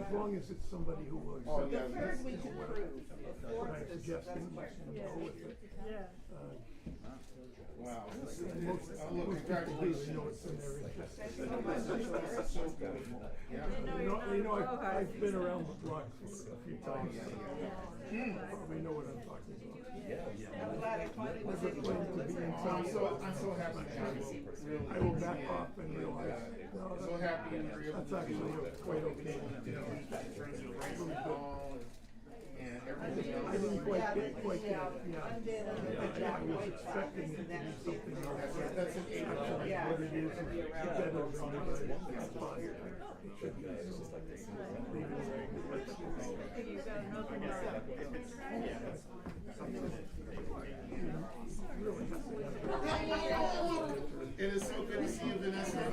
as long as it's somebody who will Oh, accept yeah, it. that's- we can prove. What I'm suggesting, you go with it. Wow. Most Look, people congratulations. really know it's in their interest. That's so good. Yeah. You know, I've been around the block a few times. Probably know what I'm talking about. I'm glad I finally was Never able claimed to to be in I'm town. so happy to have you. Really. I will back off and realize, no, So happy you were able that's to actually do it. quite okay. You know, in terms of raising the ball and everything else. I didn't quite get it, I'm dead on the I was expecting it to be something else. That's an eight. Actually, what it is better than it's fine. It should be so. Really has to have It is so good to see you, Vanessa.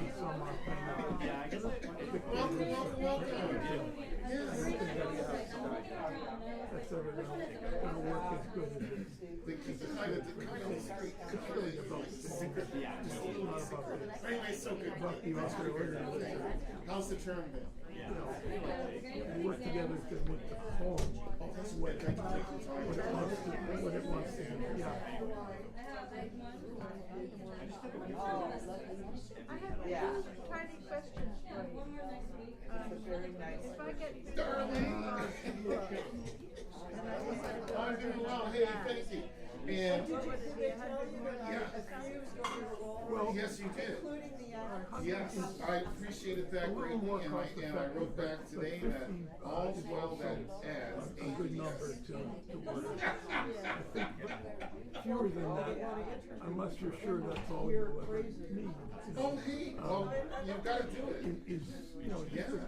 Welcome, welcome, welcome. Yes. That's ever gonna work as good as it. The kind of street. It's really about the secret. It's not about the, Anyway, so good. about the Australian. How's the term been? You know, we work together to make the poem what it wants to be. Yeah. I have two tiny questions for you. very nice. If I get Darling. I'm doing well. Hey, thank you. And yeah. Well, Yes, you did. Including the Yes, I appreciated that greatly, and I wrote back today that all's well that adds a good number to work. I think fewer than that, unless you're sure that's all you'll ever need. Oh, hey, well, you've got to do it. Is, you know,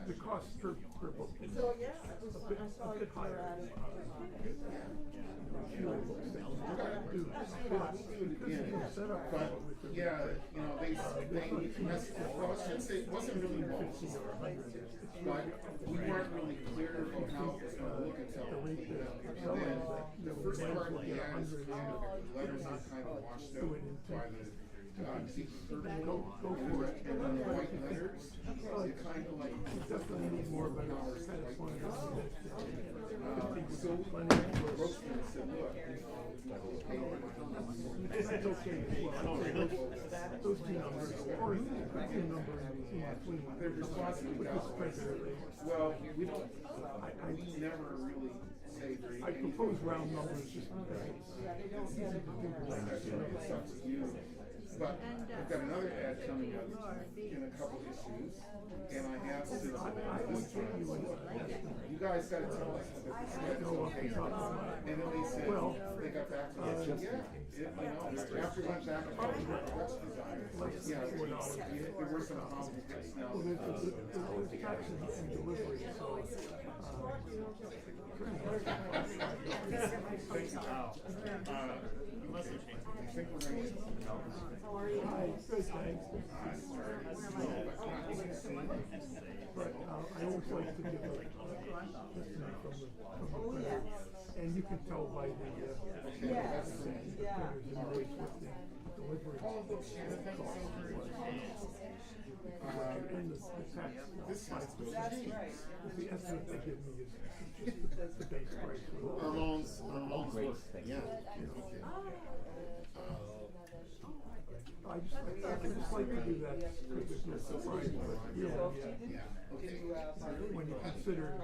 the cost per book is a bit higher. Fewer books that you gotta do. But yeah, you know, they well, I should say it wasn't really most, but we weren't really clear on how it was going to look until and then the first part of the ad is kind of letters are kind of washed out by the deep purple, and then the white letters, you kind of like definitely need more, but it's kind of fun. so wrote and said, look, That's okay as well. Those two numbers, or the two numbers in between, they're responsible well, we don't, we never really say very I propose round numbers just because it's easy to do. it's up to you. But I've got another ad coming up in a couple issues, and I have since this time, you guys got to tell us that this is okay. And then they said, they got back to us, after I went back and forth with the Dutch designer, there were some problems with now. There's taxes and delivery, so. I think we're going to How are you? Hi, good, thanks. But I always like to give a listening from the printer. And you can tell by the printers and noise what the delivery cost was. And the tax, this has to That's change. right. the estimate they give me is just the base price. Armand's yeah. I just like to do that because there's no surprise, but really, when you consider, if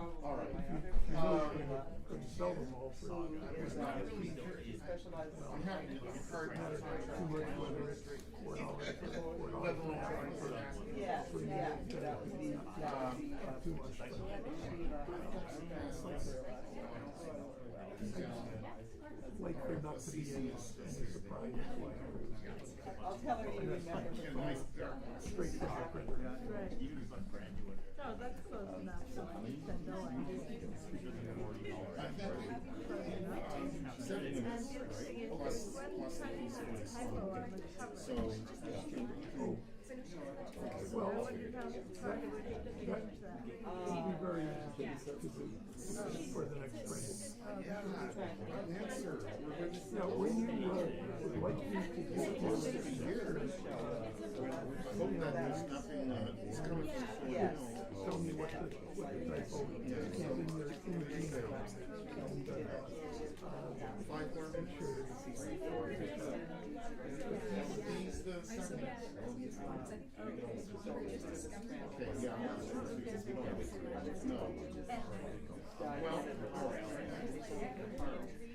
you know you're going to sell them all for, Specialized I'm happy to be part matter too much whether it's $4 or $4 for Yes, yeah. too much. Like there not to be any surprise. I'll tell her you remember. Straight from the printer. No, that's close enough. So Well, that would be very easy to do for the next spring. Now, when you would like me to get more hope that there's nothing that's coming from Yes. tell me what the typo is in the email. And, 5,000 sure. He's the second. Okay, yeah, I'm not sure because we don't have it. No. Well,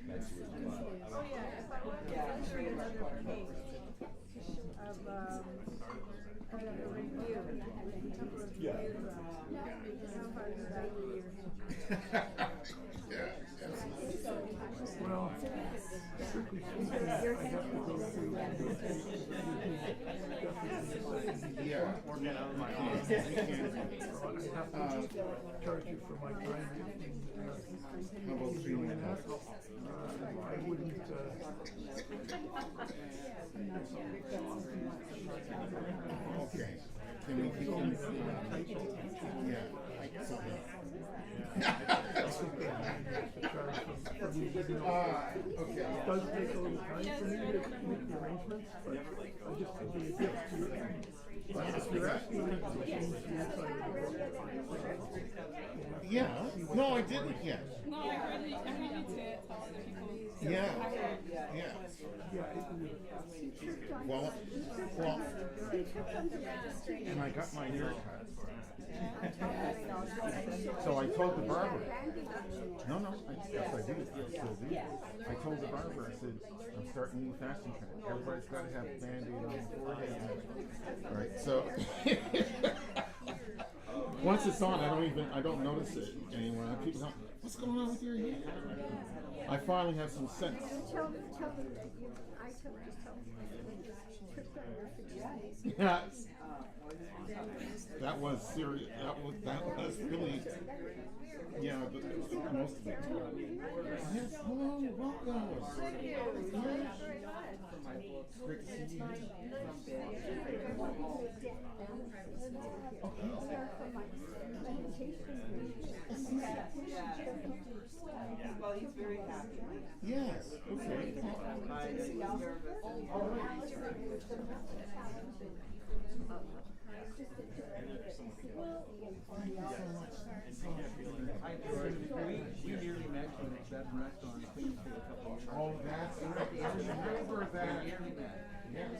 Oh yeah, if I wanted to enter another page of a review, a couple of reviews, how hard is that for you? yeah. well, strictly speaking, I have to go through Yeah. I have to charge you for my time. How about Doing that. I wouldn't, Okay. Can we keep him? Yeah. Something. Okay. It does take a little time for me to make the arrangements, but I just think it'd be a gift to you. But if you're asking me to change the inside of the book, Yeah. No, I didn't yet. No, I heard you say it to other people. Yeah. Yeah. Well, and I got my hair cut. So I told the barber. No, yes, I do. I still do. I told the barber, I said, I'm starting a new fashion trend. Everybody's got to have a Band-Aid on the forehead. Right, so once it's on, I don't notice it anymore. And people go, what's going on with your hair? I finally have some sense. Tell them that I just tell them tripped on your fixation. Yeah. That was serious. That was really, yeah, most of it. Yes, hello, welcome. Thank you. Very much. Great to see you. Well, he's very happy. Yes, okay. Hi, George. We nearly met you at that restaurant in Queensfield a couple of years ago. Oh, that's right. I remember that. We nearly met. Yes.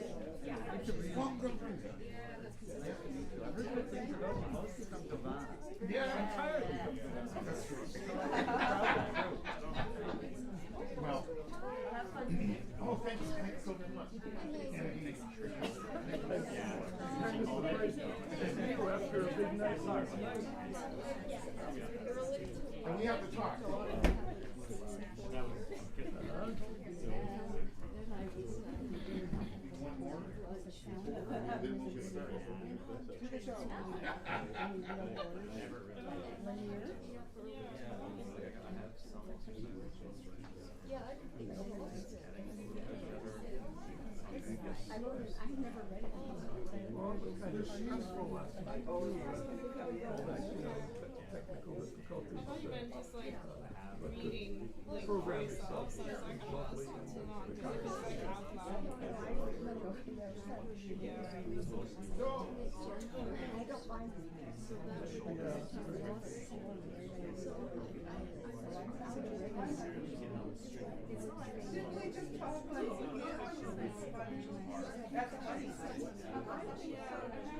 It's a reason. Welcome. Nice to meet you. I've heard good things about you, mostly from Giovanna. Yeah. Entirely from Giovanna. That's true. Well, oh, thanks so very much. after a big night. And we have to talk. One more? Then we'll get started. I've never read it. Well, it was kind of stressful last night. All that, technical difficulties. I've only been just like reading like program voice itself off, so it's like is a lot lovely. to not do it like out loud. I don't mind. Didn't we just talk about it? That's funny.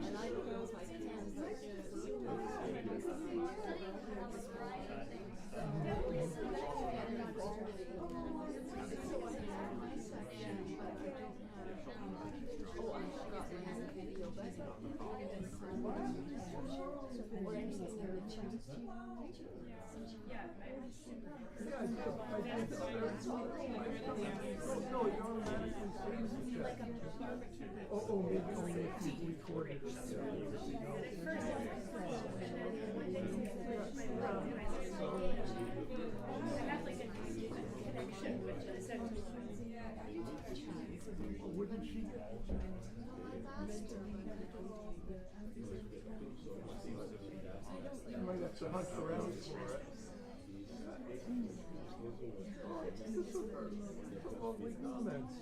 And I close my hands like Oh, maybe only if you recorded it. Wouldn't she? You might have to hunt around for it. Lovely comments.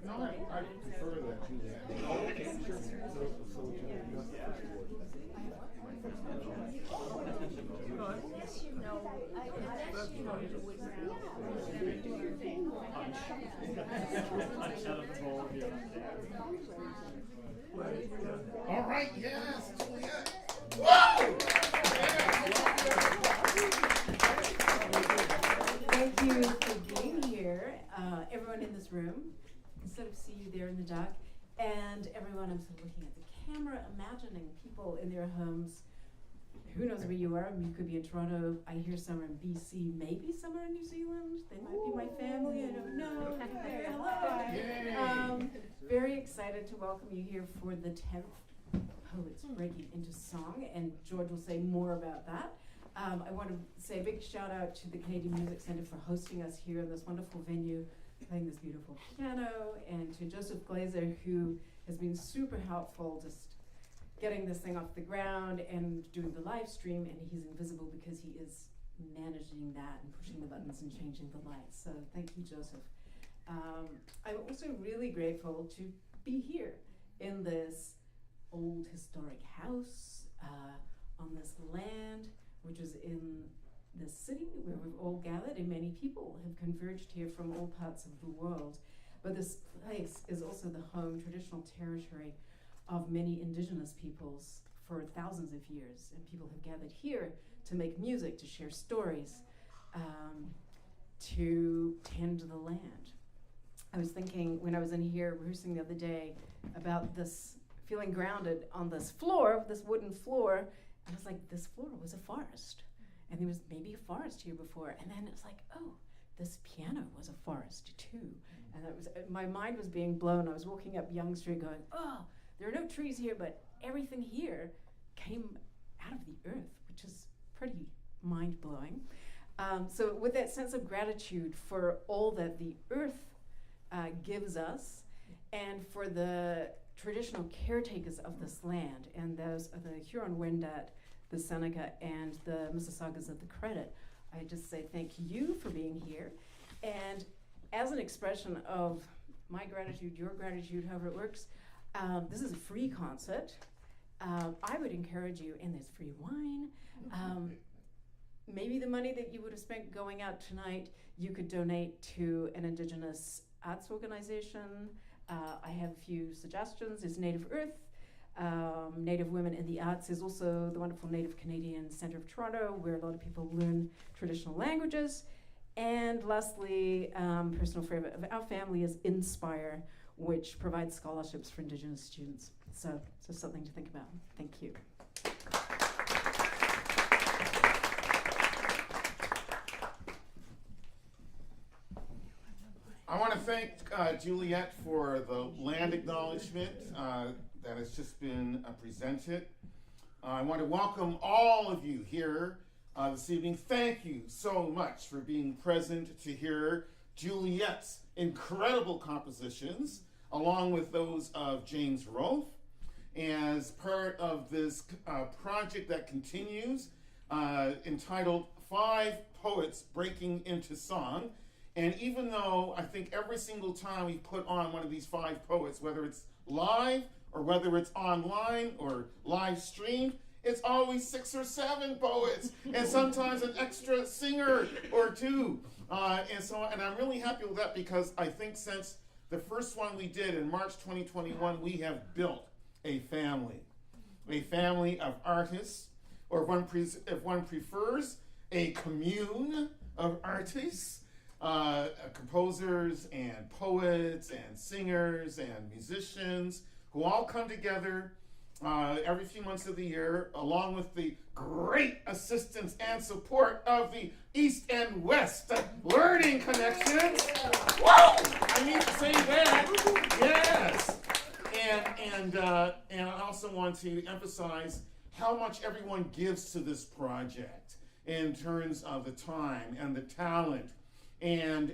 No, I prefer that Juliet. Oh, okay, sure. Unless you know, unless you know you would do your thing. All right, yes, Juliet. Whoa! Thank you for being here, everyone in this room. Instead of see you there in the dark, and everyone, I'm sort of looking at the camera, imagining people in their homes. Who knows where you are? You could be in Toronto. I hear somewhere in BC, maybe somewhere in New Zealand. They might be my family. I don't know. Hey, hello. Very excited to welcome you here for the 10th Poets Breaking into Song, and George will say more about that. I want to say a big shout out to the Canadian Music Centre for hosting us here in this wonderful venue, playing this beautiful piano, and to Joseph Glazer, who has been super helpful just getting this thing off the ground and doing the live stream, and he's invisible because he is managing that and pushing the buttons and changing the lights. So thank you, Joseph. I'm also really grateful to be here in this old historic house on this land, which is in this city where we've all gathered, and many people have converged here from all parts of the world. But this place is also the home, traditional territory of many indigenous peoples for thousands of years. And people have gathered here to make music, to share stories, to tend the land. I was thinking when I was in here rehearsing the other day about this feeling grounded on this floor, this wooden floor, and I was like, this floor was a forest. And there was maybe a forest here before. And then it was like, oh, this piano was a forest too. And that was, my mind was being blown. I was walking up Yonge Street going, oh, there are no trees here, but everything here came out of the earth, which is pretty mind-blowing. So with that sense of gratitude for all that the earth gives us, and for the traditional caretakers of this land, and those are the Huron-Wendat, the Seneca, and the Mississaugas of the Credit, I just say thank you for being here. And as an expression of my gratitude, your gratitude, however it works, this is a free concert. I would encourage you, and there's free wine. Maybe the money that you would have spent going out tonight, you could donate to an Indigenous arts organization. I have a few suggestions. There's Native Earth, Native Women in the Arts. There's also the wonderful Native Canadian Centre of Toronto, where a lot of people learn traditional languages. And lastly, personal favorite of our family is Inspire, which provides scholarships for Indigenous students. So something to think about. Thank you. I want to thank Juliet for the land acknowledgement that has just been presented. I want to welcome all of you here this evening. Thank you so much for being present to hear Juliet's incredible compositions, along with those of James Rolfe, as part of this project that continues, entitled 5 Poets Breaking into Song. And even though I think every single time we put on one of these 5 poets, whether it's live or whether it's online or live streamed, it's always 6 or 7 poets, and sometimes an extra singer or 2. And I'm really happy with that, because I think since the first one we did in March 2021, we have built a family of artists, or if one prefers, a commune of artists, composers and poets and singers and musicians who all come together every few months of the year, along with the great assistance and support of the East and West Learning Connections. Whoa! I need to say that. Yes. And I also want to emphasize how much everyone gives to this project in terms of the time and the talent and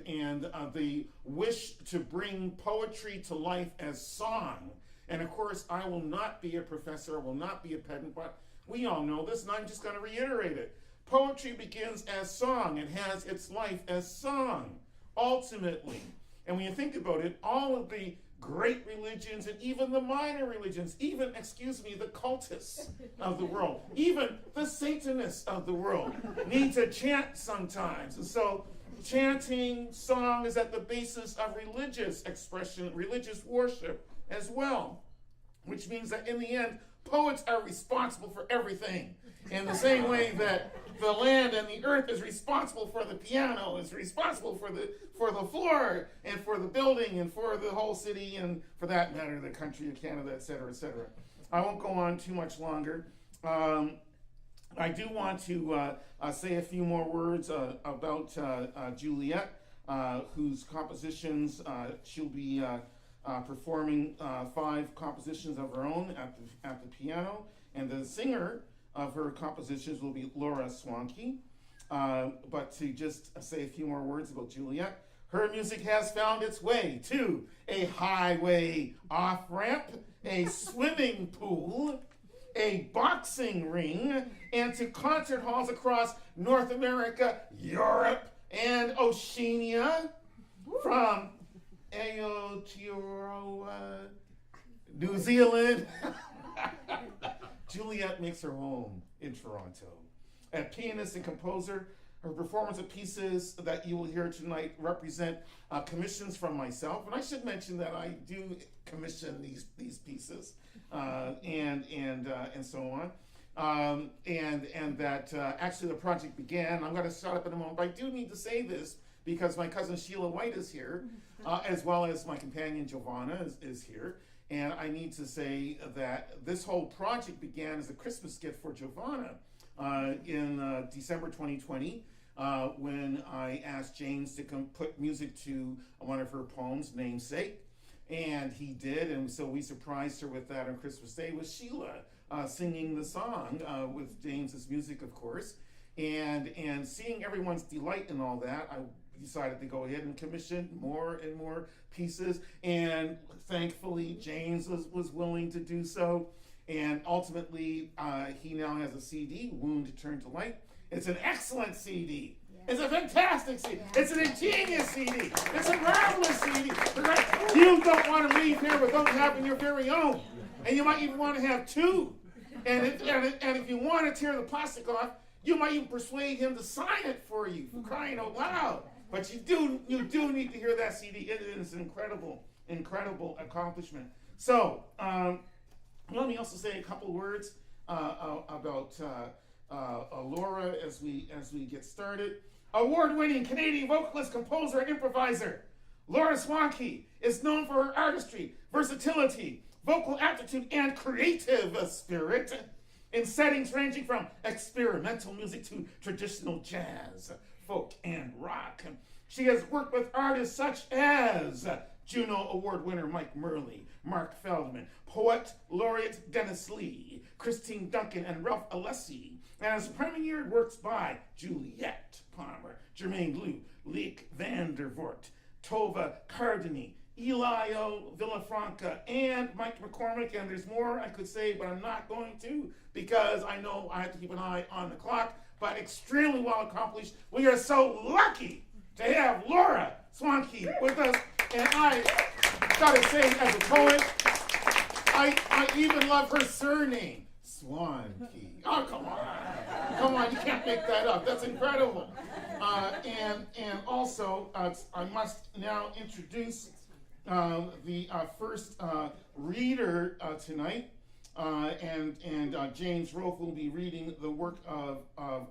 the wish to bring poetry to life as song And of course, I will not be a professor, I will not be a pedant, but we all know this, and I'm just going to reiterate it. Poetry begins as song and has its life as song, ultimately. And when you think about it, all of the great religions and even the minor religions, even, the cultists of the world, even the Satanists of the world need to chant sometimes. And so chanting, song is at the basis of religious expression, religious worship as well, which means that in the end, poets are responsible for everything. In the same way that the land and the earth is responsible for the piano, is responsible for the floor, and for the building, and for the whole city, and for that matter, the country of Canada, et cetera, et cetera. I won't go on too much longer. I do want to say a few more words about Juliet, whose compositions she'll be performing 5 compositions of her own at the piano, and the singer of her compositions will be Laura Swankey. But to just say a few more words about Juliet, her music has found its way to a highway off-ramp, a swimming pool, a boxing ring, and to concert halls across North America, Europe, and Oceania, from Aotearoa, New Zealand. Juliet makes her home in Toronto. A pianist and composer, her performance of pieces that you will hear tonight represent commissions from myself. And I should mention that I do commission these pieces and so on. And that actually the project began. I'm going to start up in a moment, but I do need to say this because my cousin Sheila White is here, as well as my companion Giovanna is here. And I need to say that this whole project began as a Christmas gift for Giovanna in December 2020, when I asked James to come put music to one of her poems, Namesake. And he did, and so we surprised her with that on Christmas Day with Sheila singing the song with James's music, of course. And seeing everyone's delight in all that, I decided to go ahead and commission more and more pieces, and thankfully James was willing to do so, and ultimately he now has a CD, Wound Turned to Light. It's an excellent CD. Yeah. It's a fantastic CD. Yeah. It's an ingenious CD. It's a marvelous CD. You don't want to leave here without having your very own, and you might even want to have 2. And if you want to tear the plastic off, you might even persuade him to sign it for you, for crying out loud. But you do need to hear that CD. It is an incredible accomplishment. So let me also say a couple words about Laura as we get started. Award-winning Canadian vocalist, composer, and improviser, Laura Swankey is known for her artistry, versatility, vocal aptitude, and creative spirit in settings ranging from experimental music to traditional jazz, folk, and rock. She has worked with artists such as Juno Award winner Mike Murley, Mark Feldman, poet laureate Dennis Lee, Christine Duncan, and Ralph Alessi, and has premiered works by Juliet Palmer, Jermaine Liu, Leek van der Voort, Tova Cardini, Elio Villafranca, and Mike McCormick, and there's more I could say, but I'm not going to because I know I have to keep an eye on the clock, but extremely well accomplished. We are so lucky to have Laura Swankey with us, and I gotta say, as a poet, I even love her surname, Swankey. Oh, come on, you can't make that up. That's incredible. And also, I must now introduce the first reader tonight, and James Rolfe will be reading the work of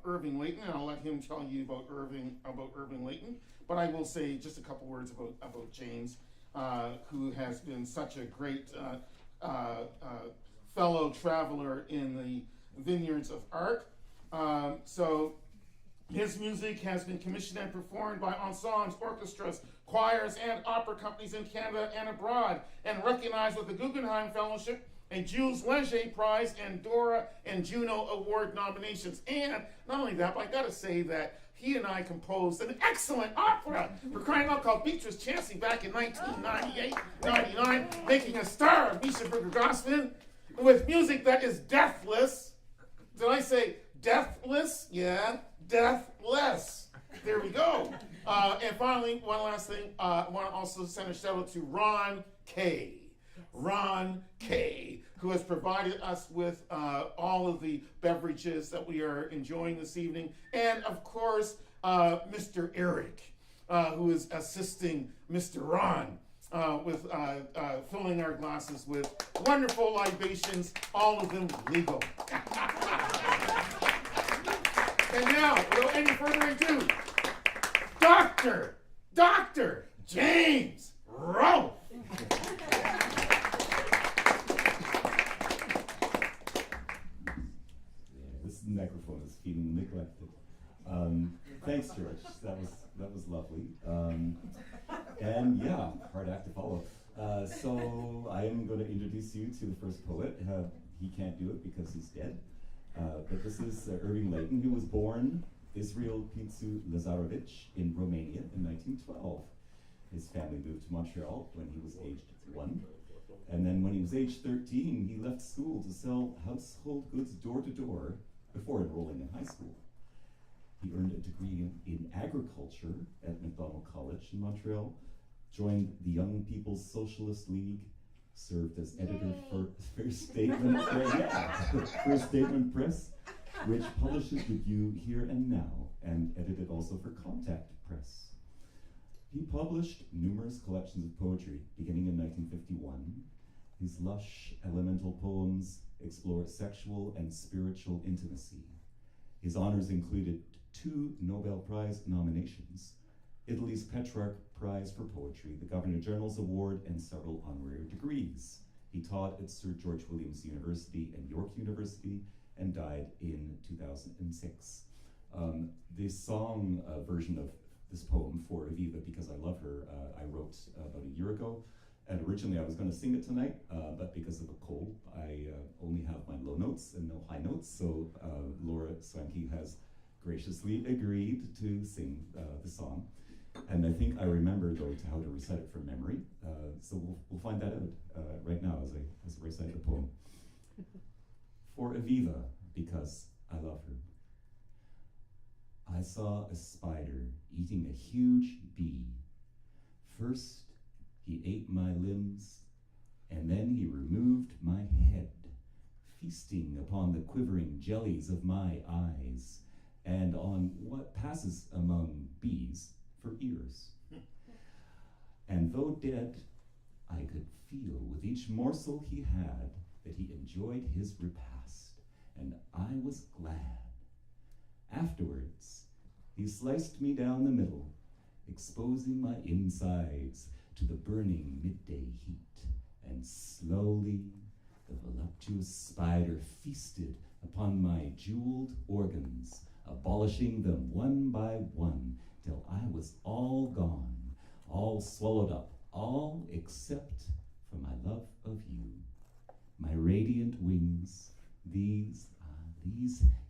Irving Layton, and I'll let him tell you about Irving Layton. But I will say just a couple words about James, who has been such a great fellow traveler in the vineyards of art. So his music has been commissioned and performed by ensembles, orchestras, choirs, and opera companies in Canada and abroad, and recognized with the Guggenheim Fellowship, a Jules Leger Prize, and Dora and Juno Award nominations. And not only that, but I gotta say that he and I composed an excellent opera, for crying out, called Beatrice Chancey back in 1998-99, making a star of Misha Berger-Gossman with music that is deathless. Did I say deathless? Yeah, deathless. There we go. And finally, one last thing, I want to also send a shout out to Ron K. Ron K., who has provided us with all of the beverages that we are enjoying this evening. And of course, Mr. Eric, who is assisting Mr. Ron with filling our glasses with wonderful libations, all of them legal. And now, without any further ado, Dr. James Rolfe. This microphone is feeling neglected. Thanks, George. That was lovely. And yeah, hard act to follow. So I am going to introduce you to the first poet. He can't do it because he's dead. But this is Irving Layton, who was born Israel Pitsu Lazarevich in Romania in 1912. His family moved to Montreal when he was aged 1. And then when he was age 13, he left school to sell household goods door to door before enrolling in high school. He earned a degree in agriculture at McDonald College in Montreal, joined the Young People's Socialist League, served as editor for First Statement, First Statement Press, which publishes The View Here and Now, and edited also for Contact Press. He published numerous collections of poetry, beginning in 1951. His lush, elemental poems explore sexual and spiritual intimacy. His honors included 2 Nobel Prize nominations, Italy's Petrarch Prize for Poetry, the Governor General's Award, and several honorary degrees. He taught at Sir George Williams University and York University, and died in 2006. The song version of this poem, For Aviva, Because I Love Her, I wrote about a year ago. And originally I was going to sing it tonight, but because of a cold, I only have my low notes and no high notes, so Laura Swankey has graciously agreed to sing the song. And I think I remember, though, how to recite it from memory, so we'll find that out right now as I recite the poem. For Aviva, because I love her. I saw a spider eating a huge bee. First, he ate my limbs, and then he removed my head, feasting upon the quivering jellies of my eyes, and on what passes among bees for ears. And though dead, I could feel with each morsel he had that he enjoyed his repast, and I was glad. Afterwards, he sliced me down the middle, exposing my insides to the burning midday heat, and slowly the voluptuous spider feasted upon my jeweled organs, abolishing them one by one, till I was all gone, all swallowed up, all except for my love of you. My radiant wings, these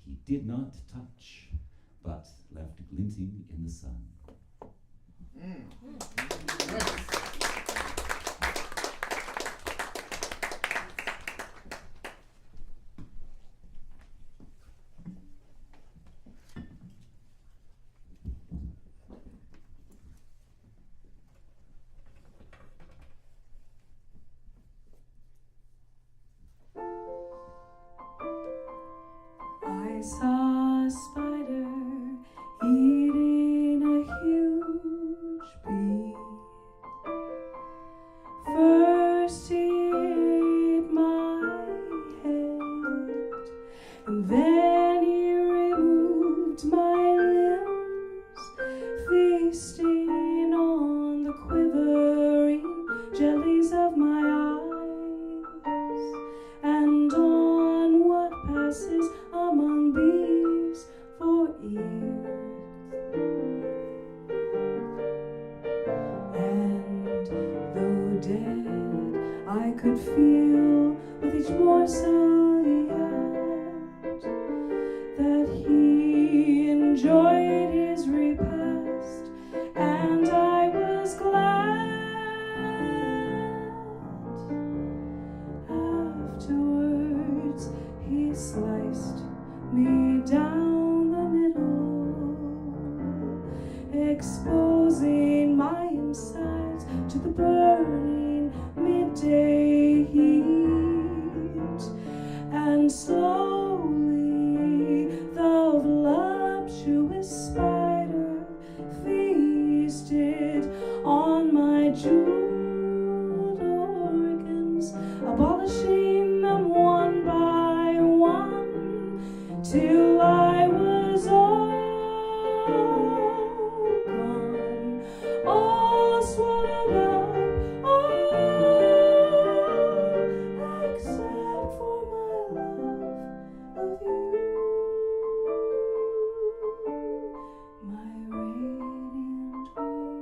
he did not touch, but left glinting in the sun. I saw a spider eating a huge bee. First he ate my head, and then he removed my limbs, feasting on the quivering jellies of my eyes, and on what passes among bees for ears. And though dead, I could feel with each morsel he had that he enjoyed his on my jeweled organs, abolishing them one by one, till I was all gone, all swallowed up, all except for my love of you, my radiant wings.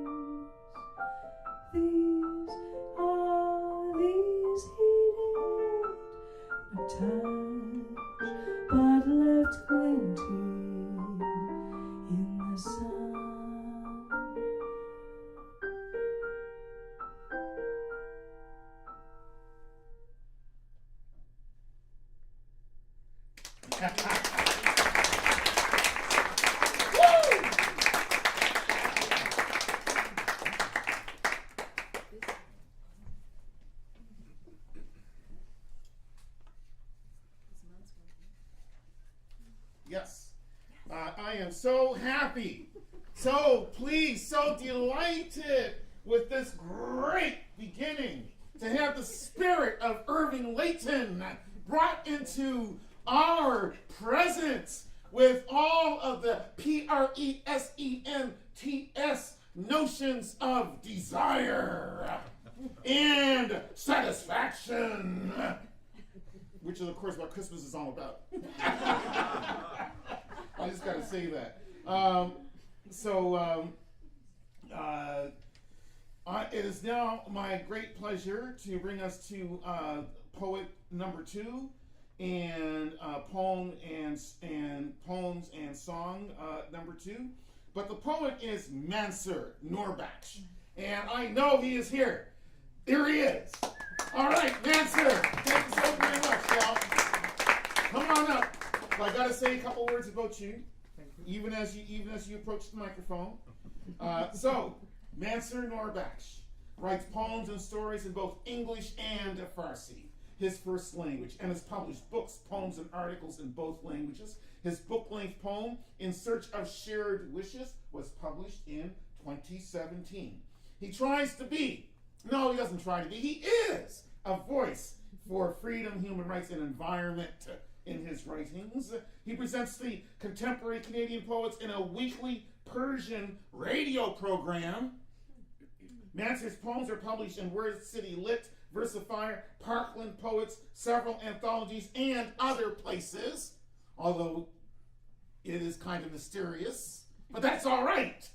These are these heated, not touched, but left glinting in the sun. Yes. I am so happy, so pleased, so delighted with this great beginning to have the spirit of Irving Layton brought into our presence with all of the PRESENTS notions of desire and satisfaction, which is, of course, what Christmas is all about. I just got to say that. It is now my great pleasure to bring us to poet number 2 and poems and song number 2. But the poet is Mansour Noorbakhsh, and I know he is here. Here he is. All right, Mansour, thank you so very much, Cal. Come on up. I got to say a couple words about you, even as you approach the microphone. Mansour Noorbakhsh writes poems and stories in both English and Farsi, his first language, and has published books, poems, and articles in both languages. His book-length poem, In Search of Shared Wishes, was published in 2017. He doesn't try to be, he is a voice for freedom, human rights, and environment in his writings. He presents the contemporary Canadian poets in a weekly Persian radio program. Mansour's poems are published in Word City Lit, Versifier, Parkland Poets, several anthologies, and other places, although it is kind of mysterious, but that's all right.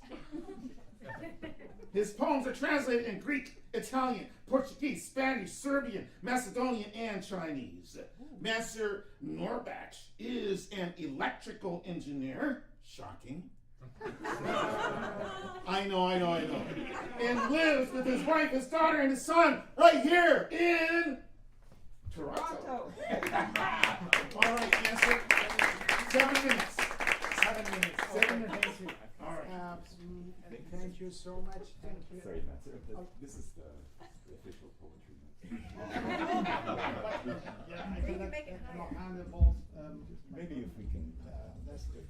His poems are translated in Greek, Italian, Portuguese, Spanish, Serbian, Macedonian, and Chinese. Mansour Noorbakhsh is an electrical engineer. Shocking. I know. And lives with his wife, his daughter, and his son right here in Toronto. All right, Mansour. 7 minutes. 7 minutes. 7 minutes. All right. Thank you so much. Thank you. Sorry, Mansour. This is the official poetry. Yeah, You can make it higher. handable. Maybe if we can That's good.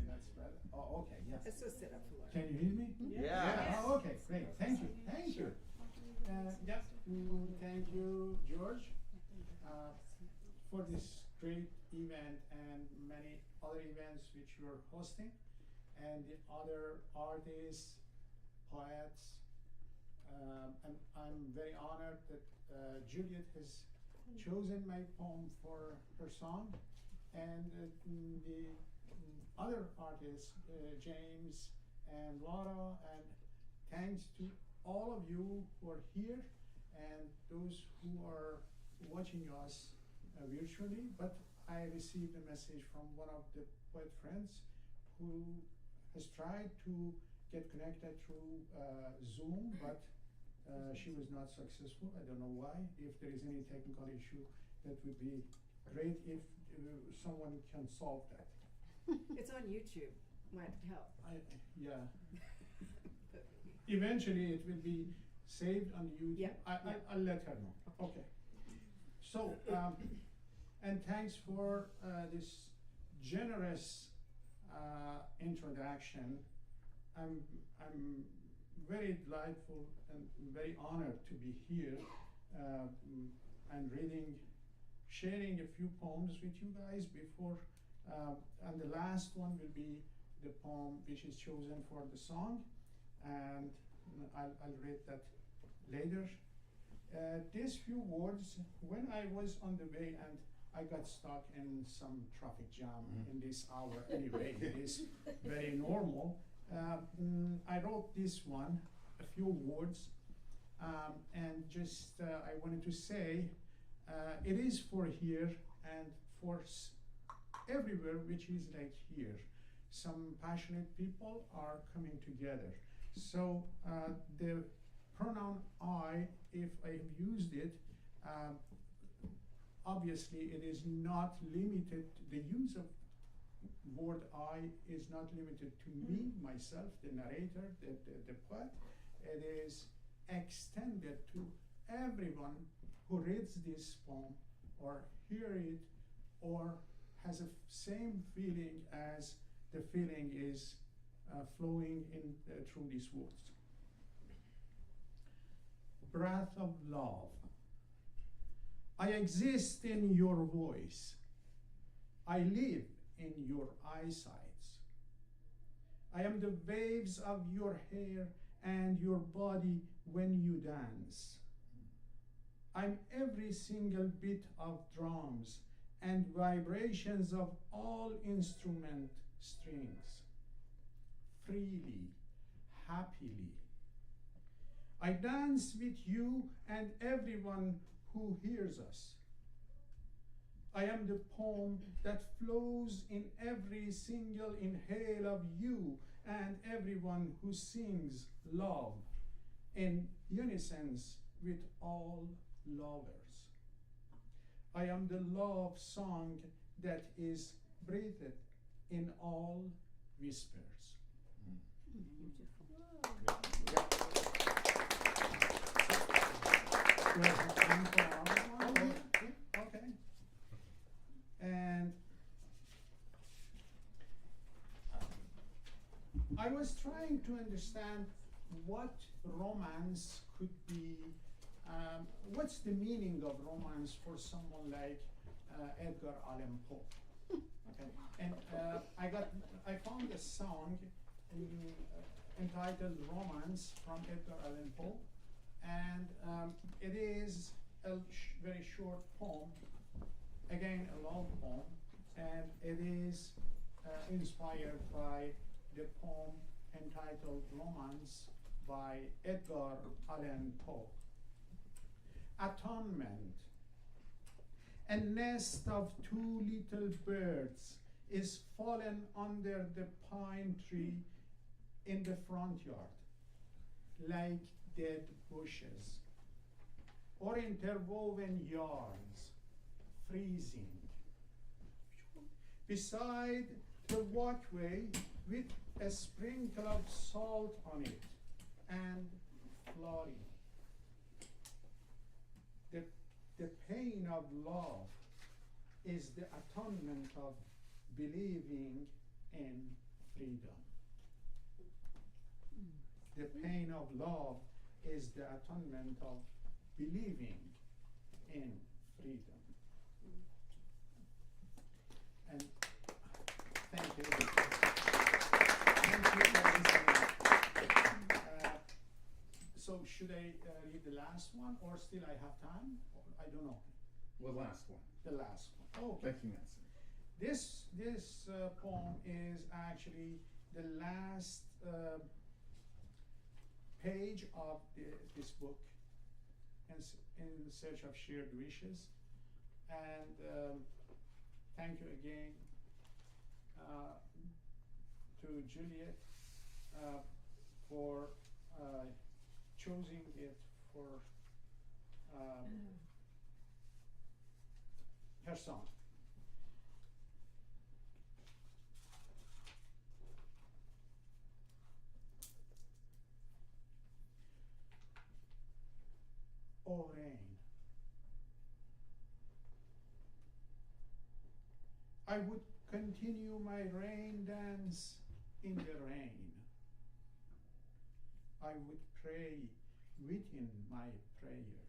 That's better. Oh, okay. Yes. Let's just sit up for a while. Can you hear me? Yeah. Oh, okay. Great. Thank you. Thank you. Thank you, George, for this great event and many other events which you are hosting, and the other artists, poets. And I'm very honored that Juliet has chosen my poem for her song, and the other artists, James and Laura, and thanks to all of you who are here and those who are watching us virtually. But I received a message from one of the poet friends who has tried to get connected through Zoom, but she was not successful. I don't know why. If there is any technical issue, that would be great if someone can solve that. It's on YouTube. Might help. Yeah. Eventually, it will be saved on YouTube. Yeah. I'll let her know. Okay. So, and thanks for this generous introduction. I'm very delightful and very honored to be here and sharing a few poems with you guys before, and the last one will be the poem which is chosen for the song, and I'll read that later. These few words, when I was on the way and I got stuck in some traffic jam in this hour anyway, it is very normal. I wrote this one, a few words, and just I wanted to say it is for here and for everywhere which is like here. Some passionate people are coming together. So the pronoun I, if I have used it, obviously it is not limited, the use of word I is not limited to me, myself, the narrator, the poet. It is extended to everyone who reads this poem or hear it or has a same feeling as the feeling is flowing in through these words. Breath of love. I exist in your voice. I live in your eyesight. I am the waves of your hair and your body when you dance. I'm every single bit of drums and vibrations of all instrument strings. Freely, happily. I dance with you and everyone who hears us. I am the poem that flows in every single inhale of you and everyone who sings love in unison with all lovers. I am the love song that is breathed in all whispers. Okay. And I was trying to understand what romance could be. What's the meaning of romance for someone like Edgar Allan Poe? Okay, and I found a song entitled "Romance" from Edgar Allan Poe, and it is a very short poem, again a long poem, and it is inspired by the poem entitled "Romance" by Edgar Allan Poe. Atonement. A nest of two little birds is fallen under the pine tree in the front yard, like dead bushes, or interwoven yarns, freezing. Beside the walkway with a sprinkle of salt on it and flooding. The pain of love is the atonement of believing in freedom. The pain of love is the atonement of believing in freedom. And thank you. Thank you for listening. So should I read the last one, or still I have time? I don't know. The last one. The last one. Okay. Thank you, Mansour. This poem is actually the last page of this book, in Search of Shared Wishes. And thank you again to Juliet for choosing it for her song. Oh, rain. I would continue my rain dance in the rain. I would pray within my prayer.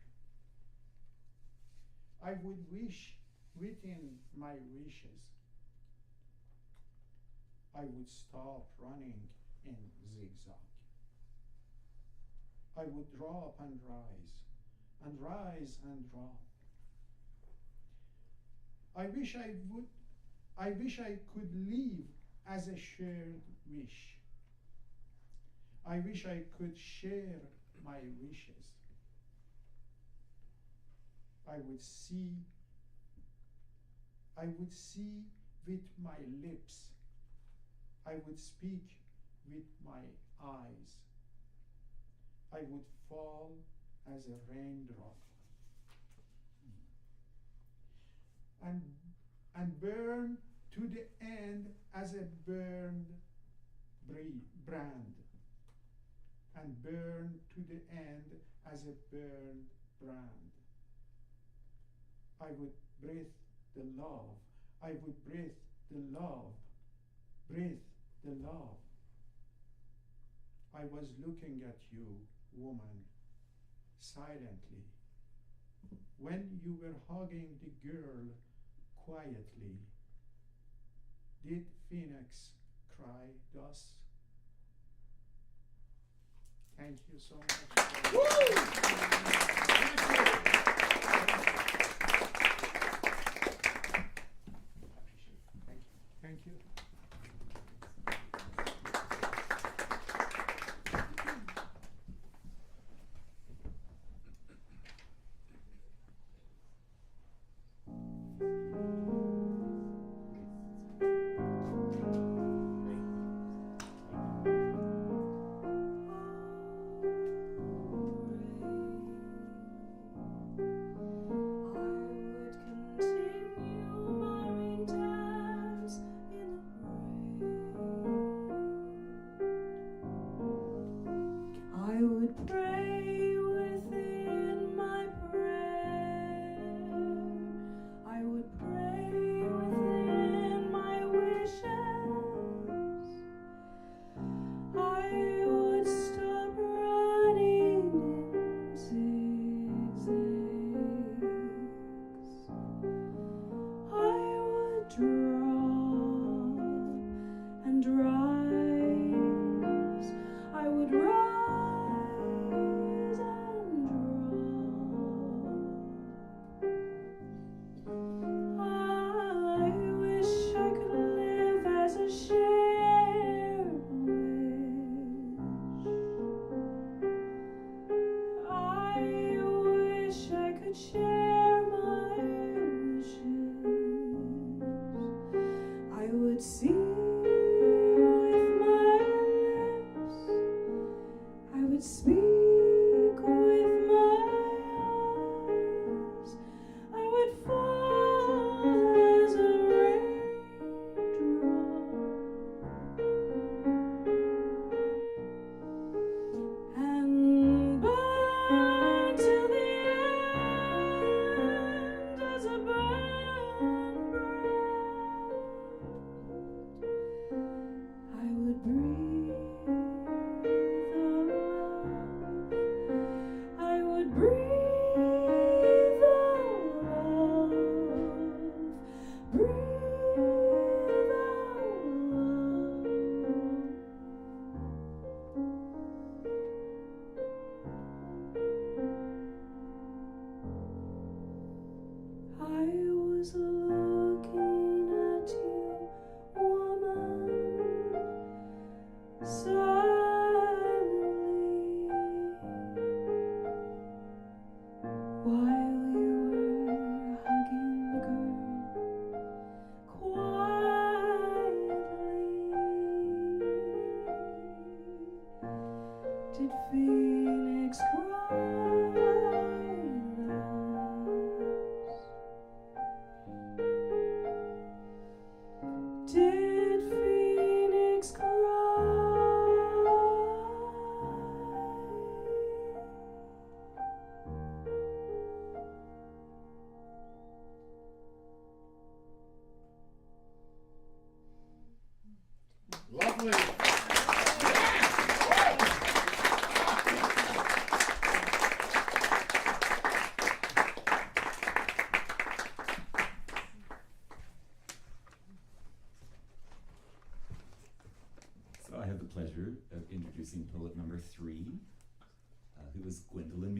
I would wish within my wishes. I would stop running in zigzag. I would drop and rise, and rise and drop. I wish I could live as a shared wish. I wish I could share my wishes. I would see with my lips. I would speak with my eyes. I would fall as a raindrop and burn to the end as a burned brand, and burn to the end as a burned brand. I would breathe the love. I would breathe the love. Breathe the love. I was looking at you, woman, silently, when you were hugging the girl quietly. Did Phoenix cry thus? Thank you so much. Thank you. Lovely.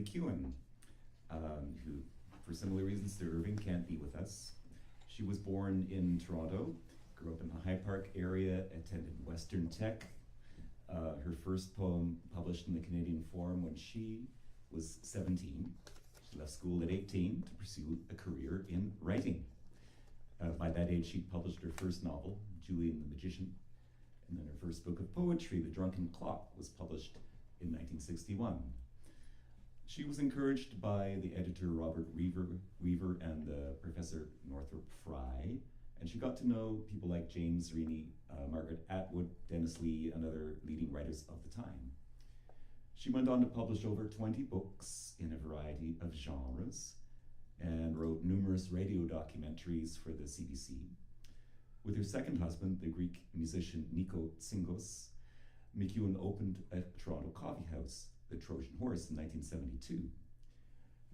MacEwen, who, for similar reasons to Irving, can't be with us. She was born in Toronto, grew up in the High Park area, attended Western Tech. Her first poem published in the Canadian Forum when she was 17. She left school at 18 to pursue a career in writing. By that age, she'd published her first novel, Juliet the Magician, and then her first book of poetry, The Drunken Clock, was published in 1961. She was encouraged by the editor Robert Weaver and Professor Northrop Frye, and she got to know people like James Reaney, Margaret Atwood, Dennis Lee, and other leading writers of the time. She went on to publish over 20 books in a variety of genres and wrote numerous radio documentaries for the CBC. With her second husband, the Greek musician Nikos Tsingos, MacEwen opened a Toronto coffee house, the Trojan Horse, in 1972.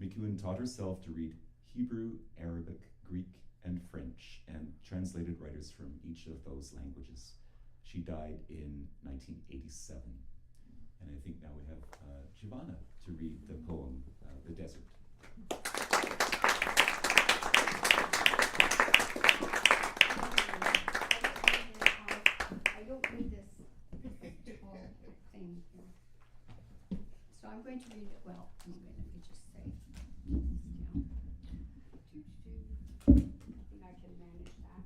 MacEwen taught herself to read Hebrew, Arabic, Greek, and French, and translated writers from each of those languages. She died in 1987. And I think now we have Giovanna to read the poem, The Desert. I don't read this whole thing here. So I'm going to read it, well, anyway, let me just say this down. I think I can manage that.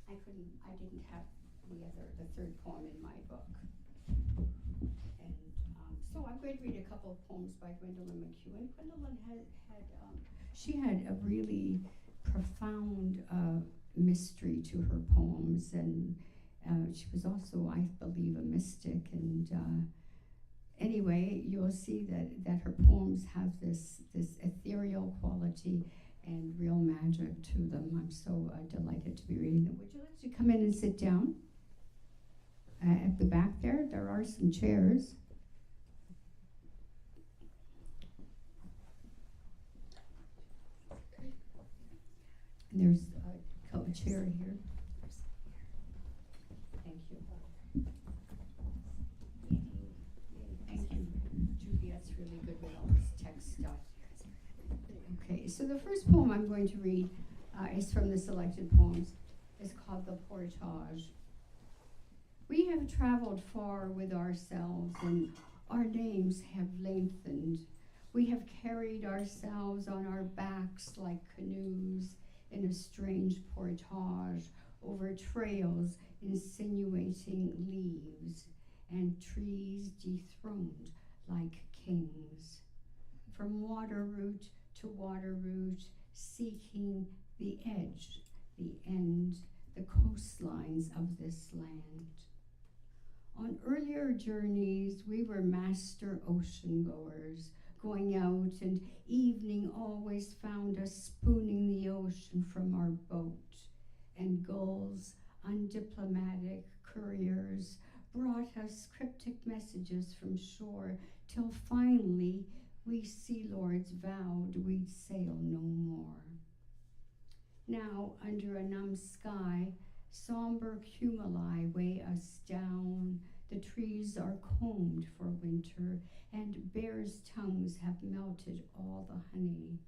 I didn't have the third poem in my book. And so I'm going to read a couple of poems by Gwendolyn MacEwen. Gwendolyn she had a really profound mystery to her poems, and she was also, I believe, a mystic. And anyway, you'll see that her poems have this ethereal quality and real magic to them. I'm so delighted to be reading them. Would you like to come in and sit down? At the back there are some chairs. And there's a chair here. Thank you. Thank you. Juliet's really good with all this text stuff. Okay, so the first poem I'm going to read is from the selected poems. It's called The Portage. We have traveled far with ourselves, and our names have lengthened. We have carried ourselves on our backs like canoes in a strange portage over trails insinuating leaves and trees dethroned like kings. From water root to water root, seeking the edge, the end, the coastlines of this land. On earlier journeys, we were master ocean goers, going out, and evening always found us spooning the ocean from our boat, and gulls, undiplomatic couriers, brought us cryptic messages from shore, till finally we sea lords vowed we'd sail no more. Now, under a numb sky, somber cumuli weigh us down. The trees are combed for winter, and bears' tongues have melted all the honey.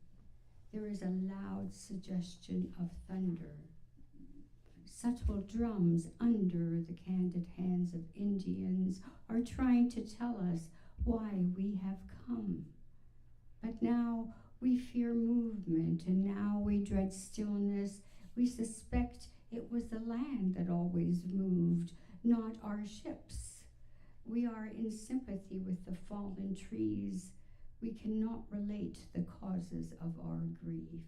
There is a loud suggestion of thunder. Subtle drums under the candid hands of Indians are trying to tell us why we have come. But now we fear movement, and now we dread stillness. We suspect it was the land that always moved, not our ships. We are in sympathy with the fallen trees. We cannot relate the causes of our grief.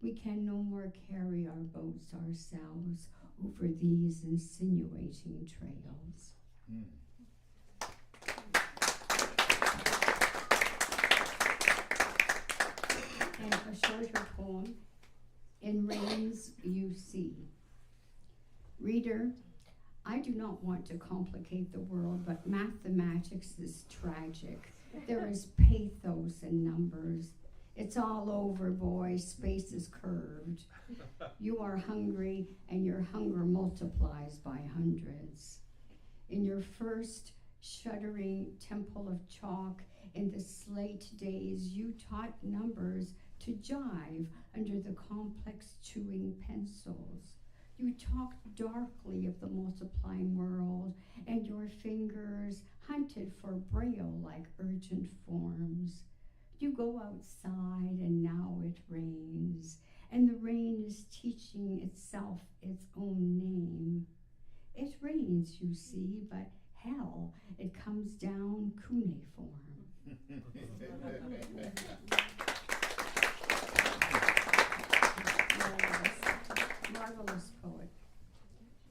We can no more carry our boats ourselves over these insinuating trails. And a shorter poem, In Rains You See. Reader, I do not want to complicate the world, but mathematics is tragic. There is pathos in numbers. It's all over, boys. Space is curved. You are hungry, and your hunger multiplies by hundreds. In your first shuddering temple of chalk. In the slate days, you taught numbers to jive under the complex chewing pencils. You talked darkly of the multiplying world, and your fingers hunted for braille like urgent forms. You go outside, and now it rains, and the rain is teaching itself its own name. It rains, you see, but hell, it comes down cuneiform. Marvelous poet.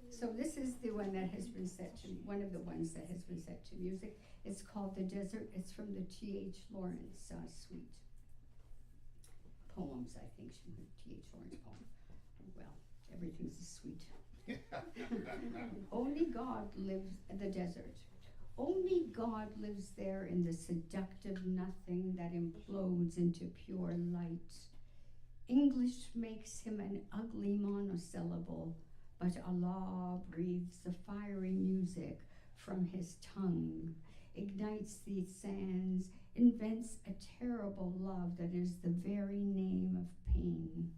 So this is the one that has been set to, one of the ones that has been set to music. It's called The Desert. It's from the T.H. Lawrence suite. Poems, I think, T.H. Lawrence poem. Well, everything's a suite. Only God lives in the desert. Only God lives there in the seductive nothing that implodes into pure light. English makes him an ugly monosyllable, but Allah breathes a fiery music from his tongue, ignites these sands, invents a terrible love that is the very name of pain.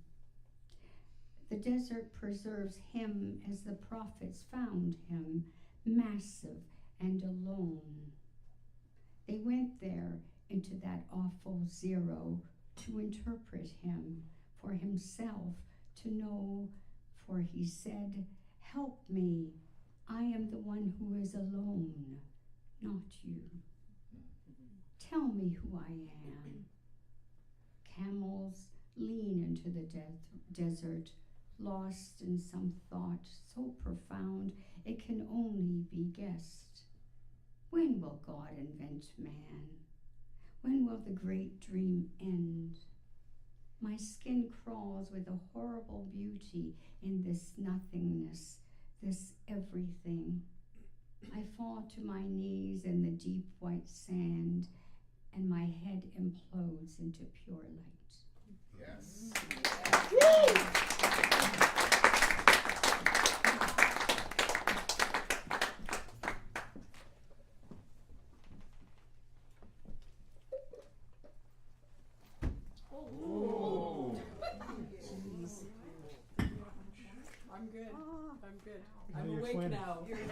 The desert preserves him as the prophets found him, massive and alone. They went there into that awful zero to interpret him, for himself to know, for he said, "Help me, I am the one who is alone, not you. Tell me who I am." Camels lean into the desert, lost in some thought so profound it can only be guessed. When will God invent man? When will the great dream end? My skin crawls with a horrible beauty in this nothingness, this everything. I fall to my knees in the deep white sand, and my head implodes into pure light. Yes. I'm good. Now I'm you're awake swimming. now. You're in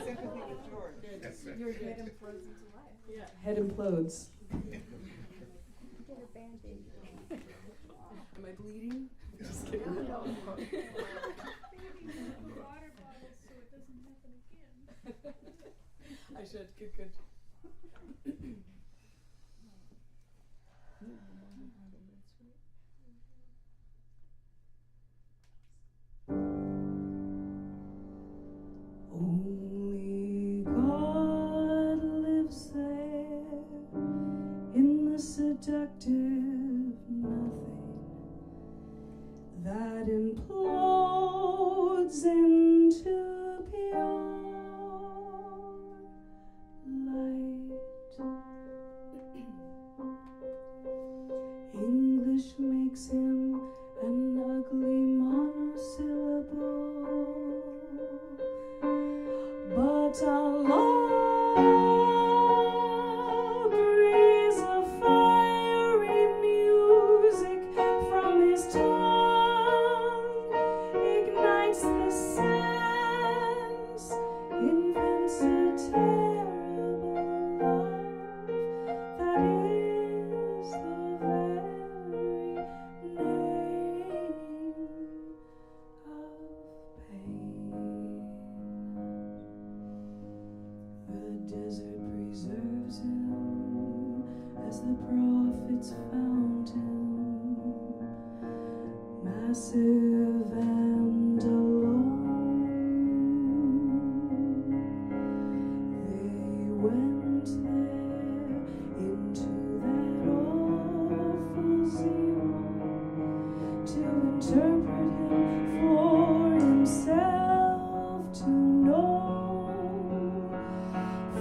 sympathy with George. Good. Your head implodes into life. Yeah, head implodes. Get a Band-Aid. Am I bleeding? Just kidding. Water bottles so it doesn't happen again. I should. Good. Only God lives there in the seductive nothing that implodes into pure light. English makes him an ugly monosyllable, but Allah breathes a fiery music from his tongue, ignites the sands, invents a terrible love that is the very name of pain. The desert preserves him as the prophets found him, massive and alone. They went there into that awful zero to interpret him for himself to know.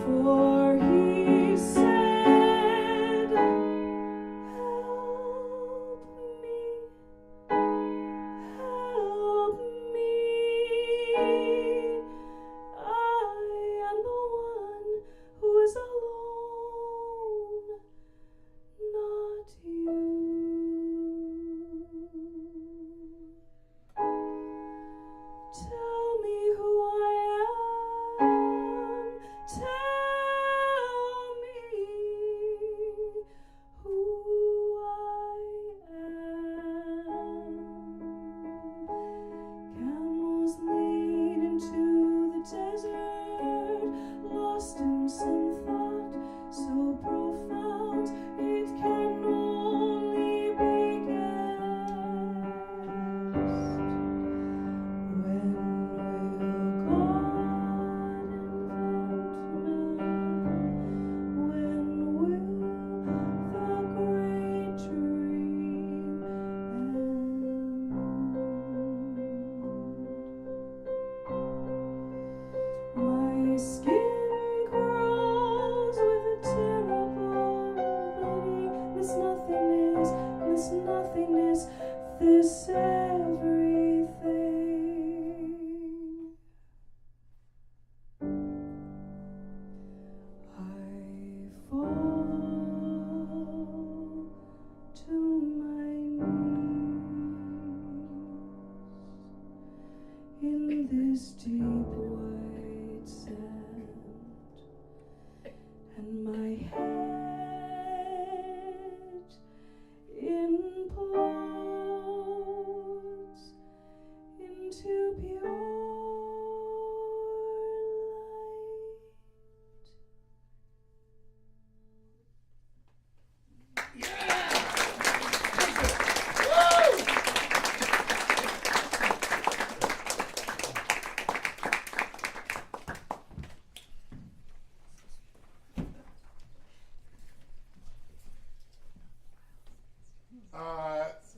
For he said, help me, I am the one and my head implodes into pure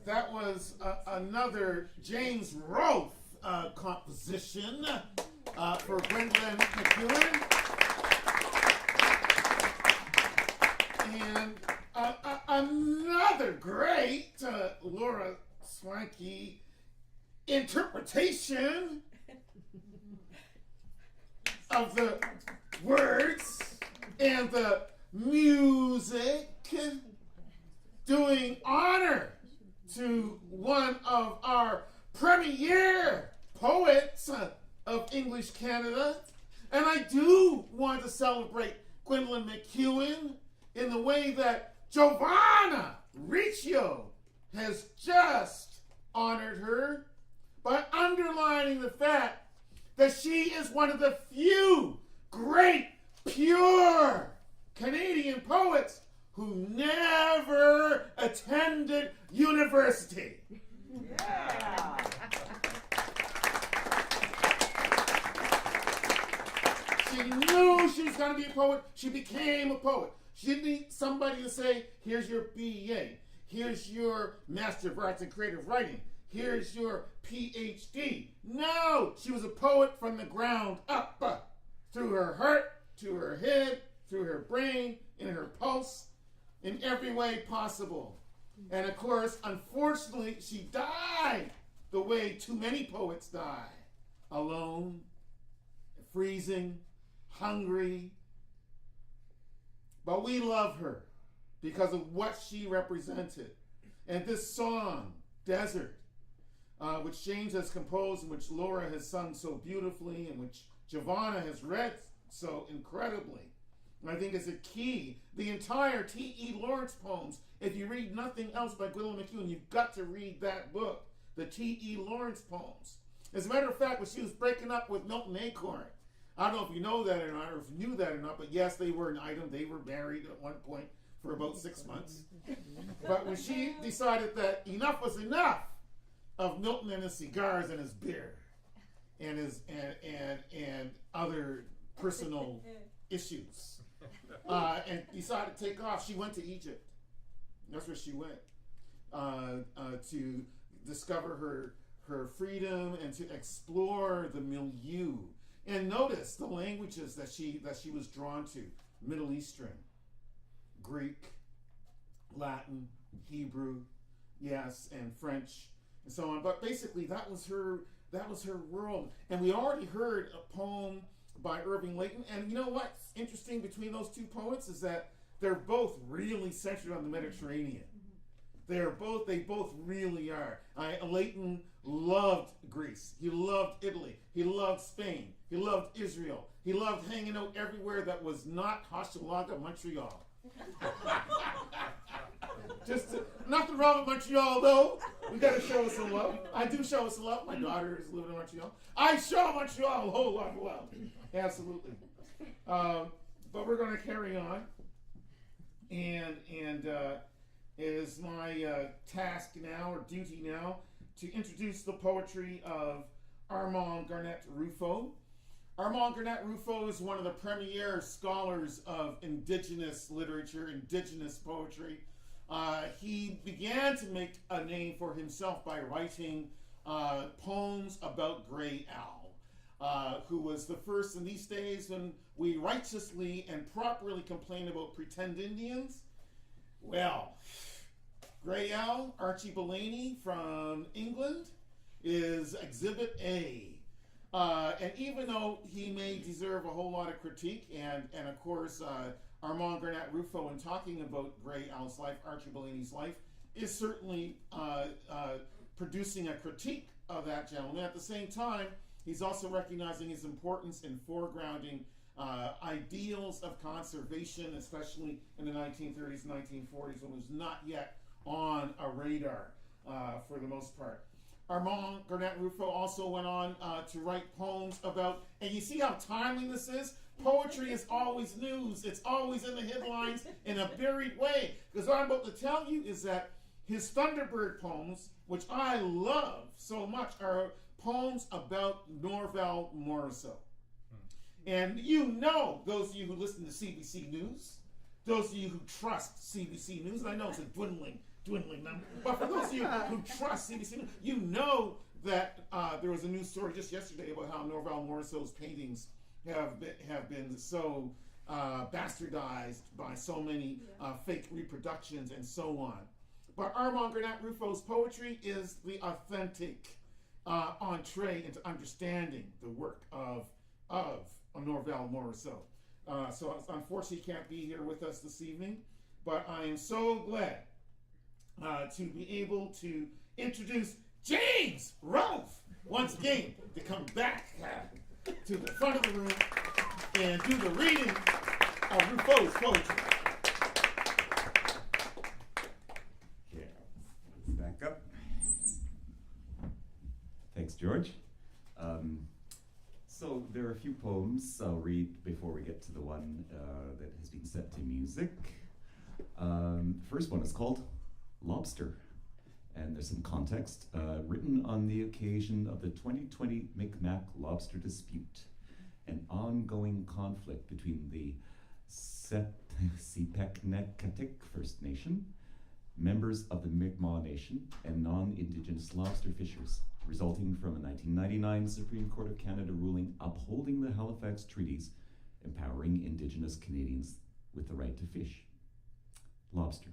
That was another James Rolfe composition for Gwendolyn MacEwen. And another great Laura Swankey interpretation of the words and the music, doing honor to one of our premier poets of English Canada. And I do want to celebrate Gwendolyn MacEwen in the way that Javana Richio has just honored her by underlining the fact that she is one of the few great, pure Canadian poets who never attended university. Yeah. She knew she was going to be a poet. She became a poet. She didn't need somebody to say, here's your BA, here's your Master of Arts in Creative Writing, here's your PhD. No, she was a poet from the ground up, through her heart, to her head, through her brain, in her pulse, in every way possible. And of course, unfortunately, she died the way too many poets die. Alone, freezing, hungry. But we love her because of what she represented. And this song, Desert, which James has composed and which Laura has sung so beautifully and which Giovanna has read so incredibly, I think is a key. The entire T.E. Lawrence poems, if you read nothing else by Gwendolyn MacEwen, you've got to read that book, the T.E. Lawrence poems. As a matter of fact, when she was breaking up with Milton Acorn, I don't know if you know that or not, or if you knew that or not, but yes, they were an item. They were married at one point for about 6 months. But when she decided that enough was enough of Milton and his cigars and his beer and his and other personal issues, and decided to take off, she went to Egypt. That's where she went to discover her freedom and to explore the milieu. And notice the languages that she was drawn to: Middle Eastern, Greek, Latin, Hebrew, yes, and French, and so on. But basically, that was her world. And we already heard a poem by Irving Layton. And you know what's interesting between those two poets is that they're both really centered on the Mediterranean. They both really are. Layton loved Greece. He loved Italy. He loved Spain. He loved Israel. He loved hanging out everywhere that was not Hochelaga, Montreal. Nothing wrong with Montreal, though. We got to show us some love. I do show us some love. My daughter is living in Montreal. I show Montreal a whole lot of love. Absolutely. But we're going to carry on. And it is my task now, or duty now, to introduce the poetry of Armand Garnet Ruffo. Armand Garnet Ruffo is one of the premier scholars of Indigenous literature, Indigenous poetry. He began to make a name for himself by writing poems about Grey Owl, who was the first in these days when we righteously and properly complain about pretend Indians. Well, Grey Owl, Archie Bellany from England, is Exhibit A. And even though he may deserve a whole lot of critique, and of course, Armand Garnet Ruffo, in talking about Grey Owl's life, Archie Bellany's life, is certainly producing a critique of that gentleman. At the same time, he's also recognizing his importance in foregrounding ideals of conservation, especially in the 1930s, 1940s, when it was not yet on a radar for the most part. Armand Garnet Ruffo also went on to write poems about, and you see how timely this is? Poetry is always news. It's always in the headlines in a buried way. Because what I'm about to tell you is that his Thunderbird poems, which I love so much, are poems about Norval Morrisseau. And you know, those of you who listen to CBC News, those of you who trust CBC News, and I know it's a dwindling number, but for those of you who trust CBC News, you know that there was a news story just yesterday about how Norval Morrisseau's paintings have been so bastardized by so many fake reproductions and so on. But Armand Garnet Ruffo's poetry is the authentic entree into understanding the work of Norval Morrisseau. So unfortunately he can't be here with us this evening, but I am so glad to be able to introduce James Rolfe once again to come back to the front of the room and do the reading of Ruffo's poetry. Yeah, let's back up. Thanks, George. So there are a few poems I'll read before we get to the one that has been set to music. The first one is called Lobster, and there's some context. Written on the occasion of the 2020 Micmac lobster dispute, an ongoing conflict between the Sepeknekatik First Nation, members of the Mi'kmaq Nation, and non-Indigenous lobster fishers, resulting from a 1999 Supreme Court of Canada ruling upholding the Halifax Treaties, empowering Indigenous Canadians with the right to fish. Lobster.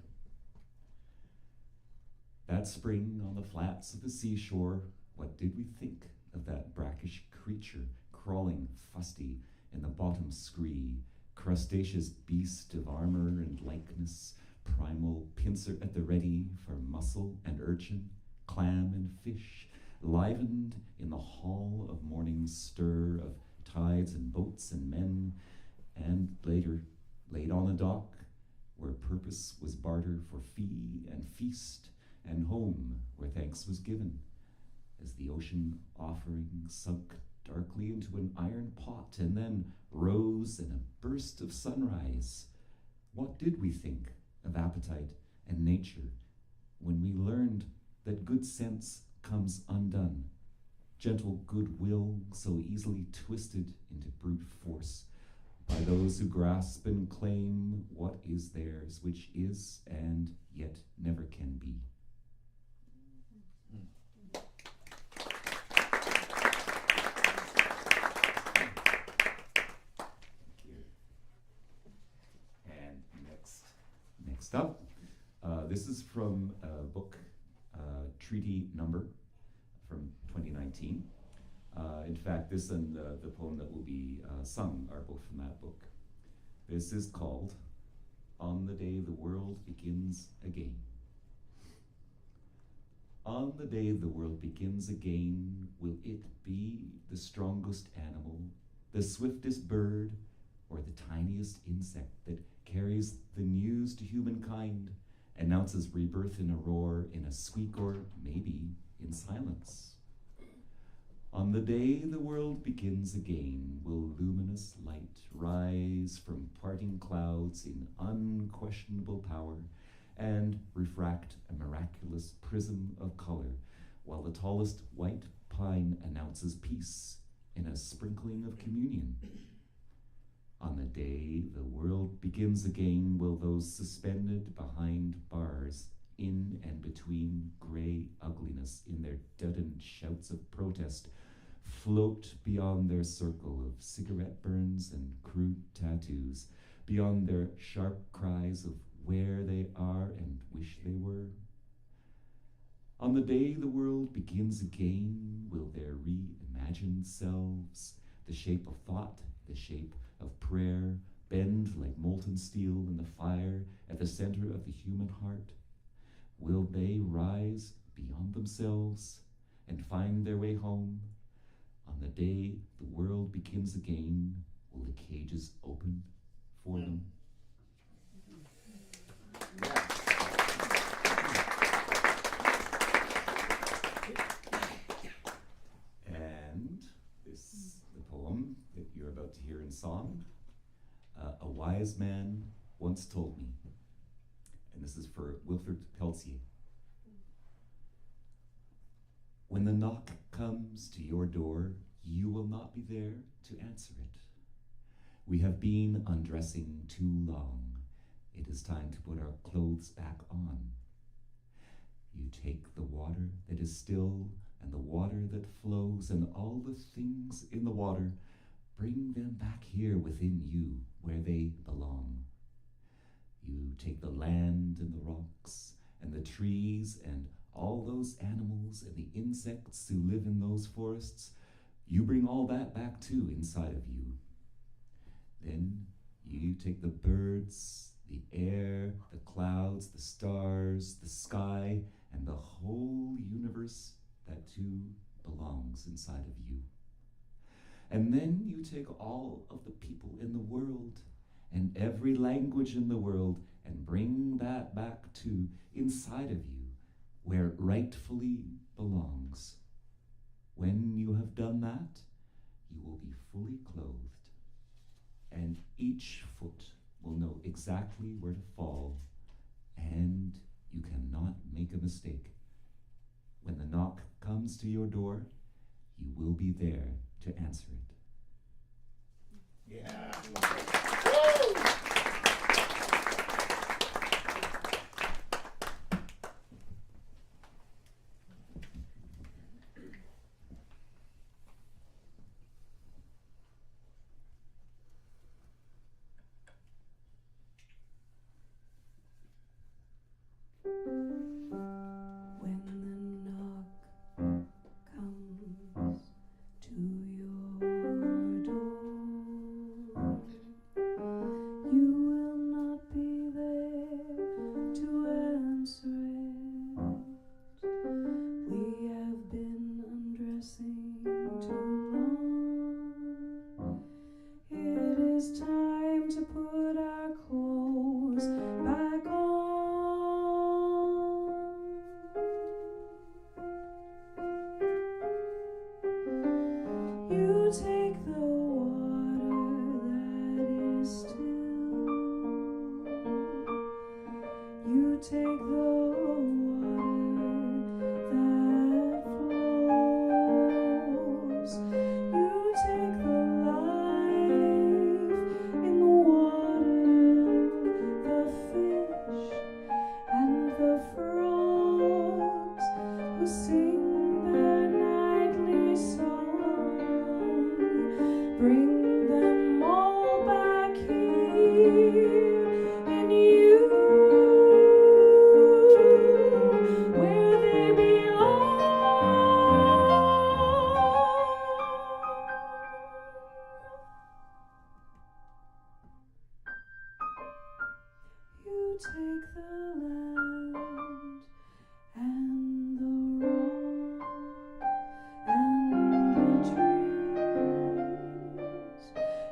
That spring on the flats of the seashore, what did we think of that brackish creature crawling fusty in the bottom scree, crustaceous beast of armor and likeness, primal pincer at the ready for mussel and urchin, clam and fish, livened in the hall of morning's stir of tides and boats and men, and later laid on a dock where purpose was barter for fee and feast, and home where thanks was given, as the ocean offering sunk darkly into an iron pot and then rose in a burst of sunrise. What did we think of appetite and nature when we learned that good sense comes undone, gentle goodwill so easily twisted into brute force by those who grasp and claim what is theirs, which is and yet never can be? And next up, this is from a book, Treaty Number, from 2019. In fact, this and the poem that will be sung are both from that book. This is called On the Day the World Begins Again. On the day the world begins again, will it be the strongest animal, the swiftest bird, or the tiniest insect that carries the news to humankind, announces rebirth in a roar, in a squeak, or maybe in silence? On the day the world begins again, will luminous light rise from parting clouds in unquestionable power and refract a miraculous prism of color, while the tallest white pine announces peace in a sprinkling of communion? On the day the world begins again, will those suspended behind bars, in and between gray ugliness in their deadened shouts of protest, float beyond their circle of cigarette burns and crude tattoos, beyond their sharp cries of where they are and wish they were? On the day the world begins again, will their reimagined selves, the shape of thought, the shape of prayer, bend like molten steel in the fire at the center of the human heart? Will they rise beyond themselves and find their way home? On the day the world begins again, Will the cages open for them? And this, the poem that you're about to hear in song, a wise man once told me, and this is for Wilfred Peltier. When the knock comes to your door, you will not be there to answer it. We have been undressing too long. It is time to put our clothes back on. You take the water that is still and the water that flows and all the things in the water, bring them back here within you where they belong. You take the land and the rocks and the trees and all those animals and the insects who live in those forests, you bring all that back too inside of you. Then you take the birds, the air, the clouds, the stars, the sky, and the whole universe that too belongs inside of you. And then you take all of the people in the world and every language in the world and bring that back too inside of you, where it rightfully belongs. When you have done that, you will be fully clothed, and each foot will know exactly where to fall, and you cannot make a mistake. When the knock comes to your door, you will be there to answer it. Yeah. When the knock comes to your door, you will not be there to answer it. We have been undressing too long. It is time to put our clothes back on. You take the water that is still. You take the water that flows. You take the life in the water, the fish and the frogs who sing their nightly song. Bring them all back here in you, where they belong. You take the land and the rock and the trees.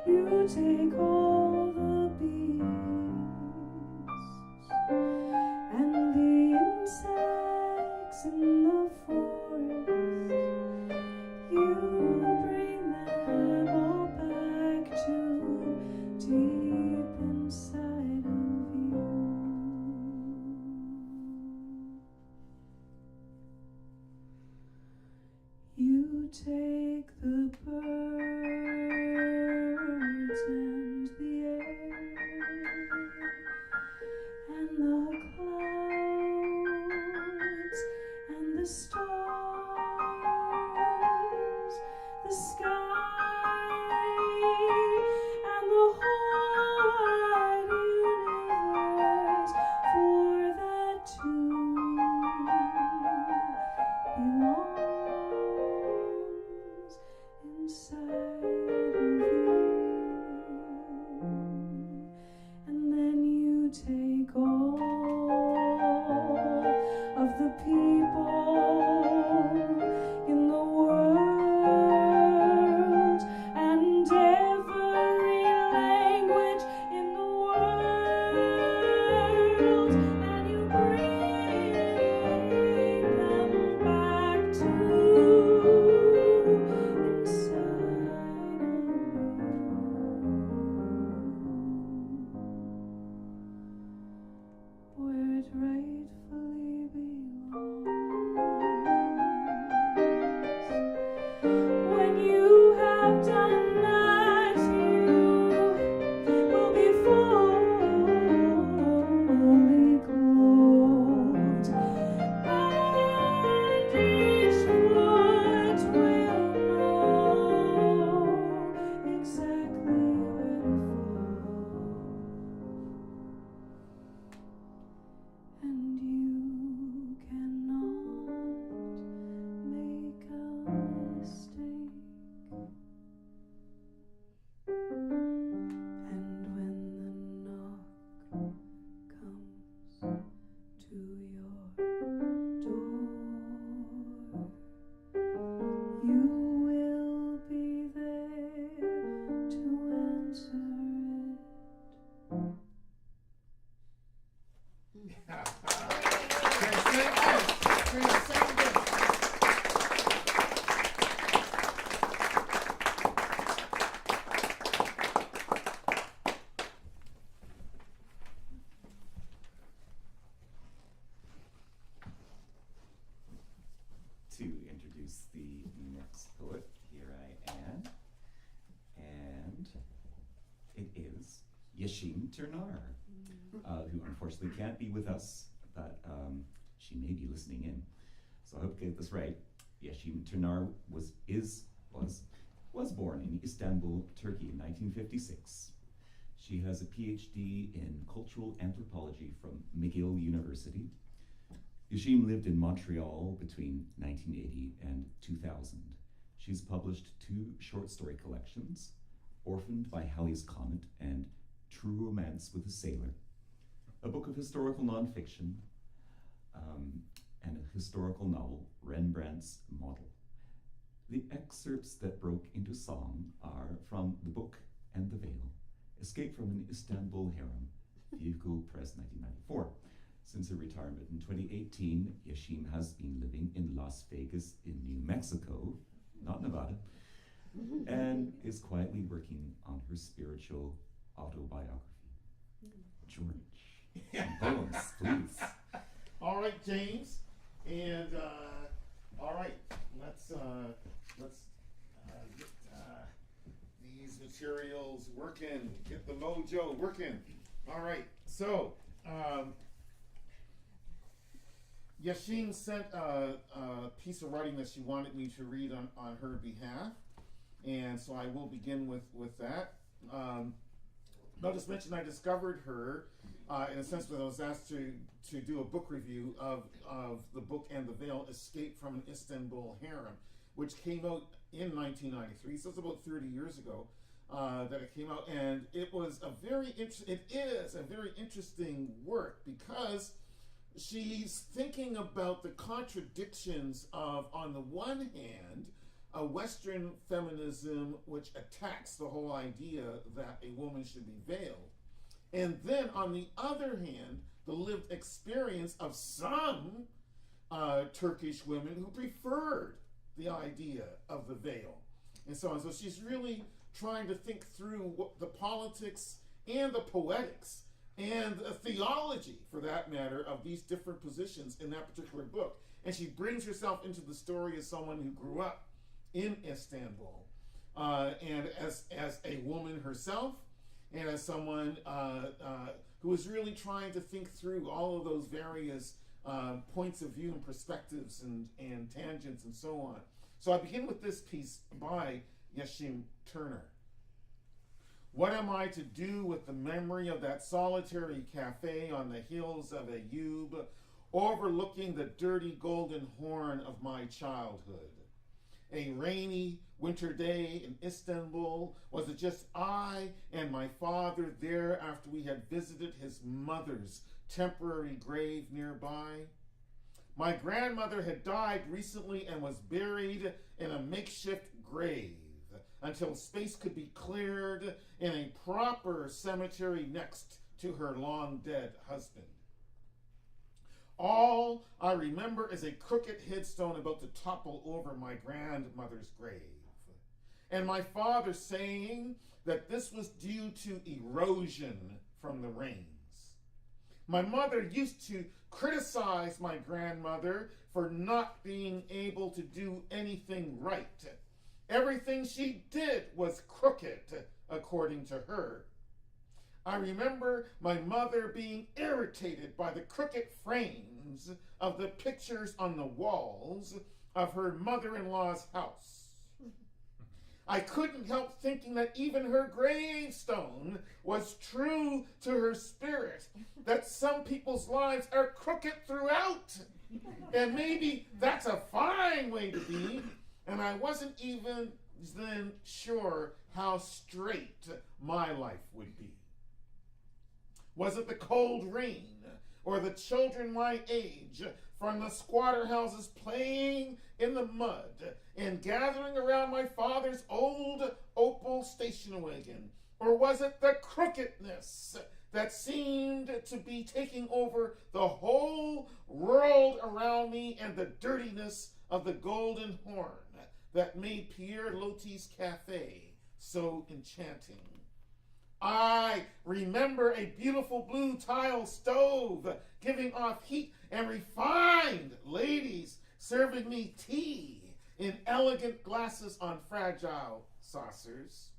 You take all the beasts and the insects in the forest. You bring them all back to deep inside of you. introduce the next poet. Here I am. And it is Yashim Turner, who unfortunately can't be with us, but she may be listening in. So I hope I get this right. Yashim Turner was born in Istanbul, Turkey in 1956. She has a PhD in cultural anthropology from McGill University. Yashim lived in Montreal between 1980 and 2000. She's published 2 short story collections, Orphaned by Halley's Comet and True Romance with a Sailor, a book of historical nonfiction, and a historical novel, Rembrandt's Model. The excerpts that broke into song are from the book and the Veil, Escape from an Istanbul Harem, Vehicle Press 1994. Since her retirement in 2018, Yashim has been living in Las Vegas in New Mexico, not Nevada, and is quietly working on her spiritual autobiography. George, poems, please. All right, James, and all right, let's get these materials working, get the mojo working. All right, so Yashim sent a piece of writing that she wanted me to read on her behalf, and so I will begin with that. I'll just mention I discovered her in a sense that I was asked to do a book review of the book and the Veil, Escape from an Istanbul Harem, which came out in 1993, so it's about 30 years ago that it came out, and it is a very interesting work because she's thinking about the contradictions of, on the one hand, a Western feminism which attacks the whole idea that a woman should be veiled, and then on the other hand, the lived experience of some Turkish women who preferred the idea of the veil, and so on. So she's really trying to think through what the politics and the poetics and the theology, for that matter, of these different positions in that particular book. And she brings herself into the story as someone who grew up in Istanbul, and as a woman herself, and as someone who is really trying to think through all of those various points of view and perspectives and tangents and so on. So I begin with this piece by Yashim Turner. What am I to do with the memory of that solitary cafe on the hills of Ayyub, overlooking the dirty golden horn of my childhood? A rainy winter day in Istanbul, was it just I and my father there after we had visited his mother's temporary grave nearby? My grandmother had died recently and was buried in a makeshift grave until space could be cleared in a proper cemetery next to her long-dead husband. All I remember is a crooked headstone about to topple over my grandmother's grave, and my father saying that this was due to erosion from the rains. My mother used to criticize my grandmother for not being able to do anything right. Everything she did was crooked, according to her. I remember my mother being irritated by the crooked frames of the pictures on the walls of her mother-in-law's house. I couldn't help thinking that even her gravestone was true to her spirit, that some people's lives are crooked throughout, and maybe that's a fine way to be, and I wasn't even then sure how straight my life would be. Was it the cold rain, or the children my age from the squatter houses playing in the mud and gathering around my father's old Opel station wagon? Or was it the crookedness that seemed to be taking over the whole world around me, and the dirtiness of the golden horn that made Pierre Loti's cafe so enchanting? I remember a beautiful blue tile stove giving off heat, and refined ladies serving me tea in elegant glasses on fragile saucers?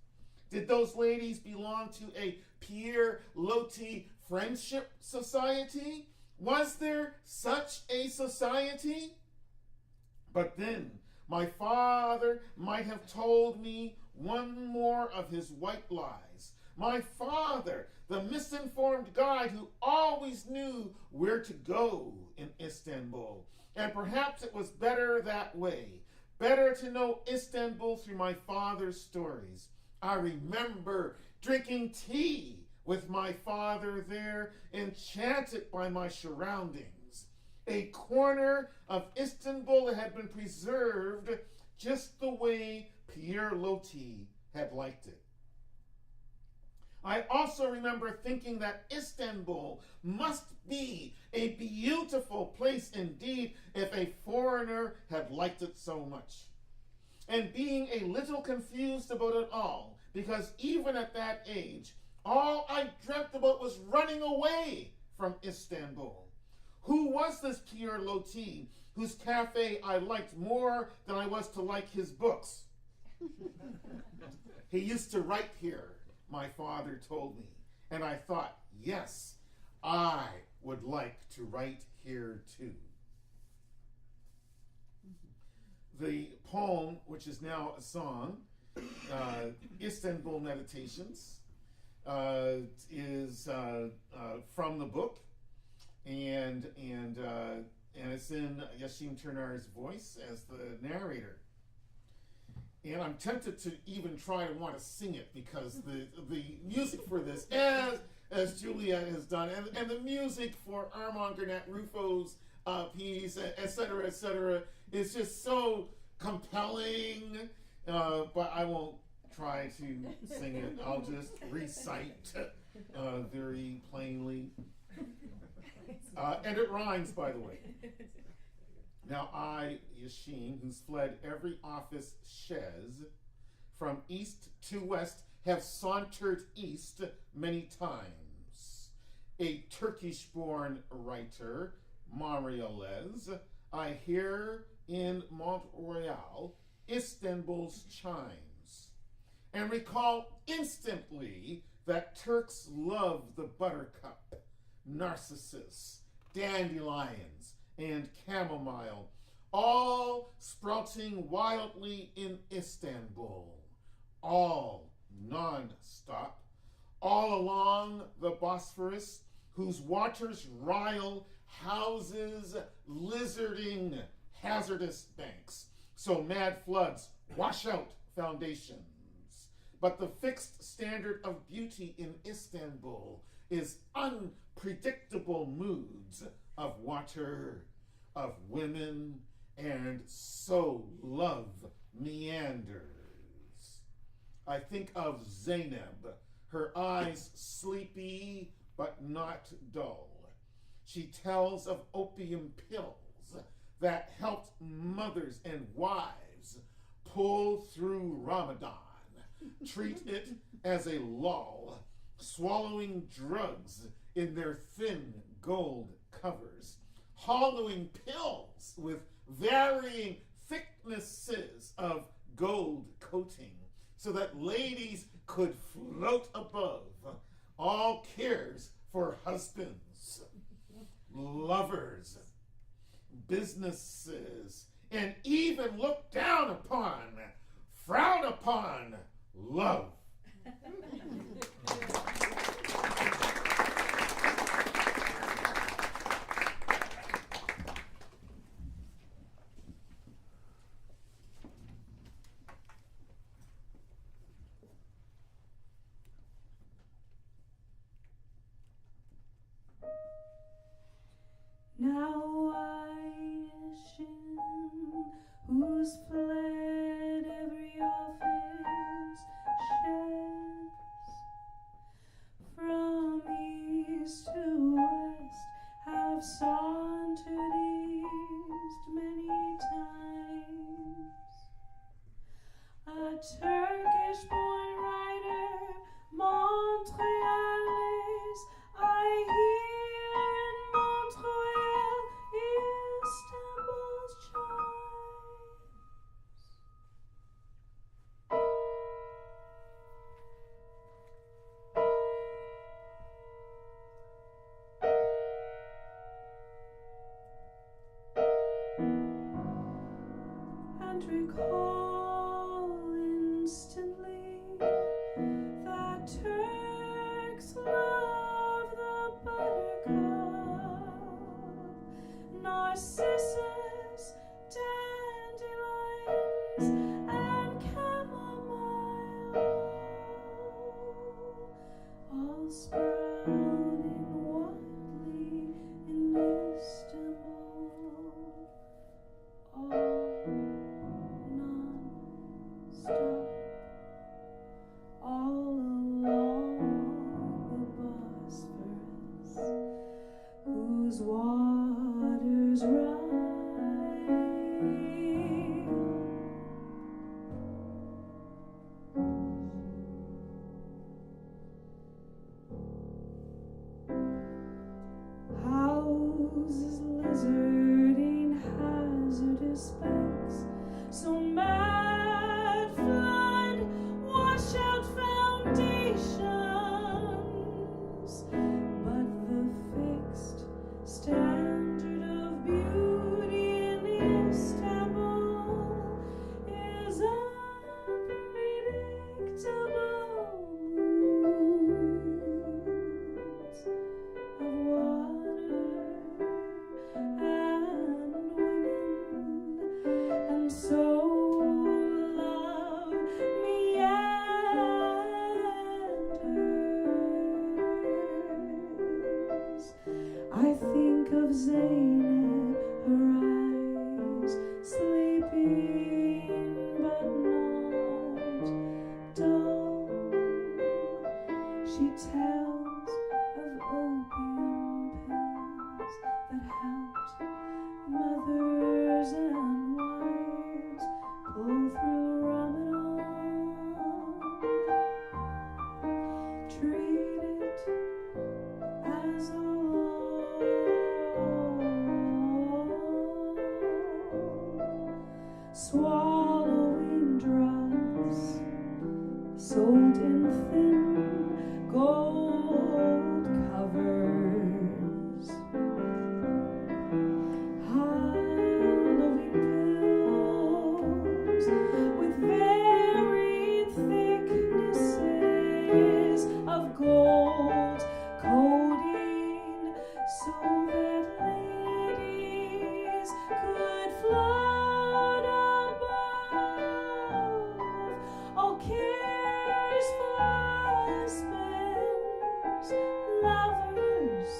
Did those ladies belong to a Pierre Loti friendship society? Was there such a society? But then my father might have told me one more of his white lies. My father, the misinformed guide who always knew where to go in Istanbul. And perhaps it was better that way. Better to know Istanbul through my father's stories. I remember drinking tea with my father there, enchanted by my surroundings. A corner of Istanbul that had been preserved just the way Pierre Loti had liked it. I also remember thinking that Istanbul must be a beautiful place indeed if a foreigner had liked it so much. And being a little confused about it all, because even at that age, all I dreamt about was running away from Istanbul. Who was this Pierre Loti, whose cafe I liked more than I was to like his books? He used to write here, my father told me, and I thought, yes, I would like to write here too. The poem, which is now a song, Istanbul Meditations, is from the book, and it's in Yashim Turnar's voice as the narrator. And I'm tempted to even try to want to sing it because the music for this, as Juliet has done, and the music for Armand Garnet Ruffo's piece, et cetera, is just so compelling. But I won't try to sing it. I'll just recite very plainly. And it rhymes, by the way. Now I, Yeshim, who's fled every office chaise, from east to west, have sauntered east many times. A Turkish-born writer, Marialez, I hear in Mont-Royal, Istanbul's chimes, and recall instantly that Turks love the buttercup, narcissus, dandelions, and chamomile, all sprouting wildly in Istanbul, all non-stop, all along the Bosphorus, whose waters rile houses lizarding hazardous banks, so mad floods wash out foundations. But the fixed standard of beauty in Istanbul is unpredictable moods of water, of women, and so love meanders. I think of Zainab, her eyes sleepy but not dull. She tells of opium pills that helped mothers and wives pull through Ramadan, treat it as a lull, swallowing drugs in their thin gold covers, hollowing pills with varying thicknesses of gold coating, so that ladies could float above all cares for husbands, lovers, businesses, and even look down upon, frown upon love. Now I, Yeshim, who's fled every office sheds, and recall instantly that Turks love the buttercup, narcissus, dandelions, and chamomile, all sprouting wildly in Istanbul, all non-stop, all along the Bosphorus, whose waters rise. Houses lizarding hazardous specks, so mad flood wash out foundations, but the fixed standard of beauty in Istanbul is unpredictable moods of water and women, and so love meanders. I think of Zaynab, her eyes sleeping but not dull. She tells of opium pills that helped mothers and wives pull through Ramadan. Treat it as a law, swallowing drugs sold in thin gold covers, Halloween pills with varied thicknesses of gold coating, so that ladies could float above all cares for husbands, lovers,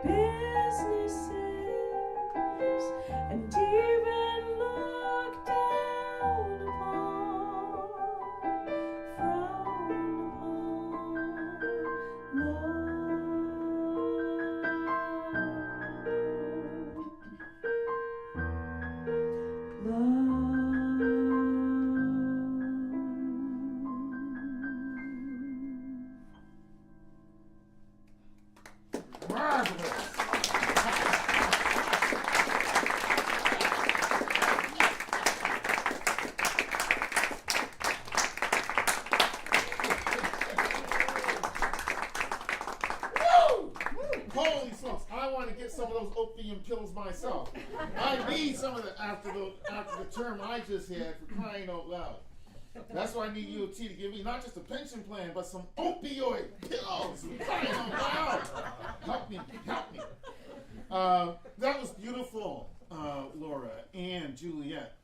businesses, and even looked down upon, frowned upon, Marvelous. Woo! Holy smokes! I want to get some of those opium pills myself. I need some of that after the term I just had, for crying out loud. That's why I need UOT to give me not just a pension plan, but some opioid pills. For crying out loud. Help me, help me. That was beautiful, Laura and Juliet.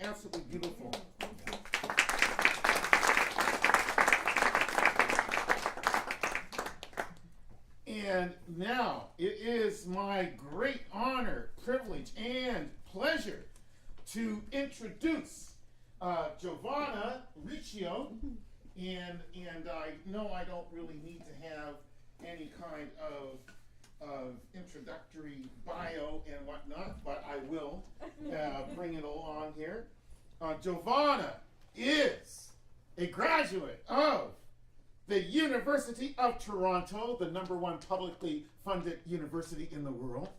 Absolutely beautiful. And now it is my great honor, privilege, and pleasure to introduce Javana Richio, and I know I don't really need to have any kind of introductory bio and whatnot, but I will bring it along here. Giovanna is a graduate of the University of Toronto, the #1 publicly funded university in the world,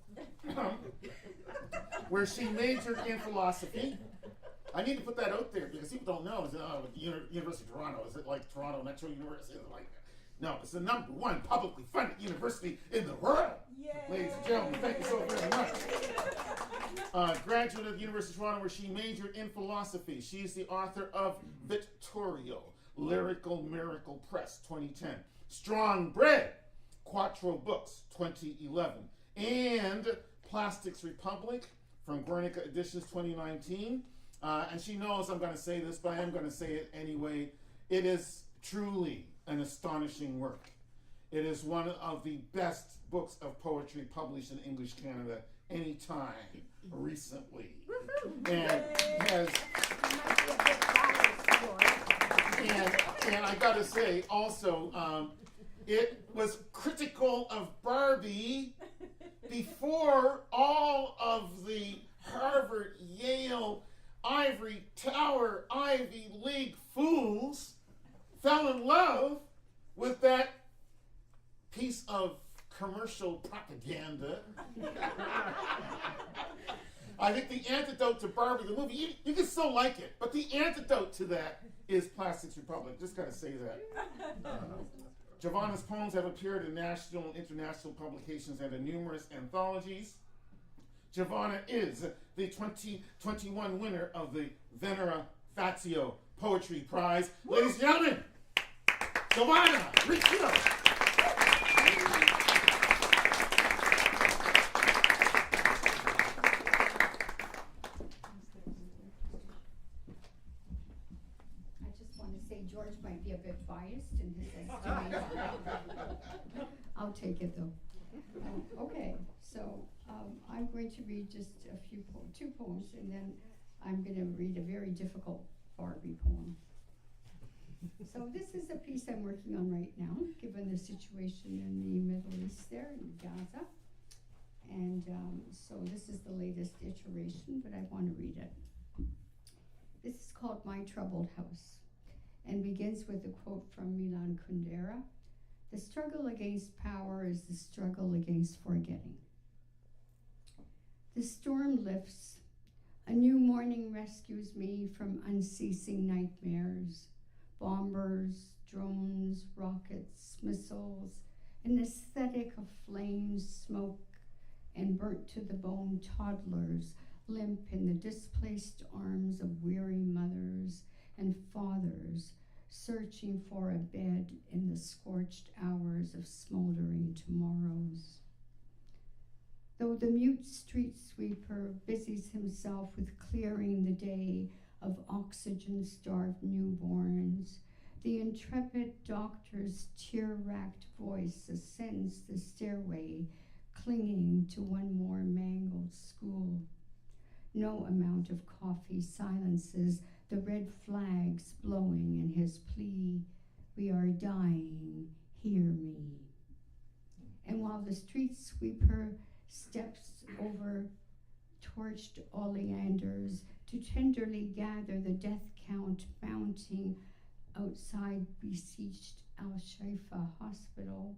where she majored in philosophy. I need to put that out there because people don't know. Is it, University of Toronto, is it like Toronto Metro University? Is it like that? No, it's the #1 publicly funded university in the world. Yay. Ladies and gentlemen, thank you so very much. Graduate of the University of Toronto, where she majored in philosophy. She's the author of Victorio, Lyrical Miracle Press, 2010. Strong Bread, Quattro Books, 2011. And Plastics Republic from Guernica Editions, 2019. And she knows I'm going to say this, but I am going to say it anyway. It is truly an astonishing work. It is one of the best books of poetry published in English Canada anytime recently. And has, and I gotta say also, it was critical of Barbie before all of the Harvard, Yale, Ivory Tower, Ivy League fools fell in love with that piece of commercial propaganda. I think the antidote to Barbie, the movie, you can still like it, but the antidote to that is Plastics Republic. Just gotta say that. Giovanna's poems have appeared in national and international publications and in numerous anthologies. Giovanna is the 2021 winner of the Venera Fazio Poetry Prize. Ladies and gentlemen, Javana Richio. George might be a bit biased in his estimation. I'll take it though. Okay, so I'm going to read just two poems, and then I'm going to read a very difficult Barbie poem. So this is a piece I'm working on right now, given the situation in the Middle East there, in Gaza. And so this is the latest iteration, but I want to read it. This is called My Troubled House, and begins with a quote from Milan Kundera. The struggle against power is the struggle against forgetting. The storm lifts. A new morning rescues me from unceasing nightmares. Bombers, drones, rockets, missiles, an aesthetic of flames, smoke, and burnt to the bone toddlers limp in the displaced arms of weary mothers and fathers searching for a bed in the scorched hours of smoldering tomorrows. Though the mute street sweeper busies himself with clearing the day of oxygen-starved newborns, the intrepid doctor's tear-racked voice ascends the stairway, clinging to one more mangled school. No amount of coffee silences the red flags blowing in his plea, we are dying, hear me. And while the street sweeper steps over torched oleanders to tenderly gather the death count mounting outside besieged Al-Shifa Hospital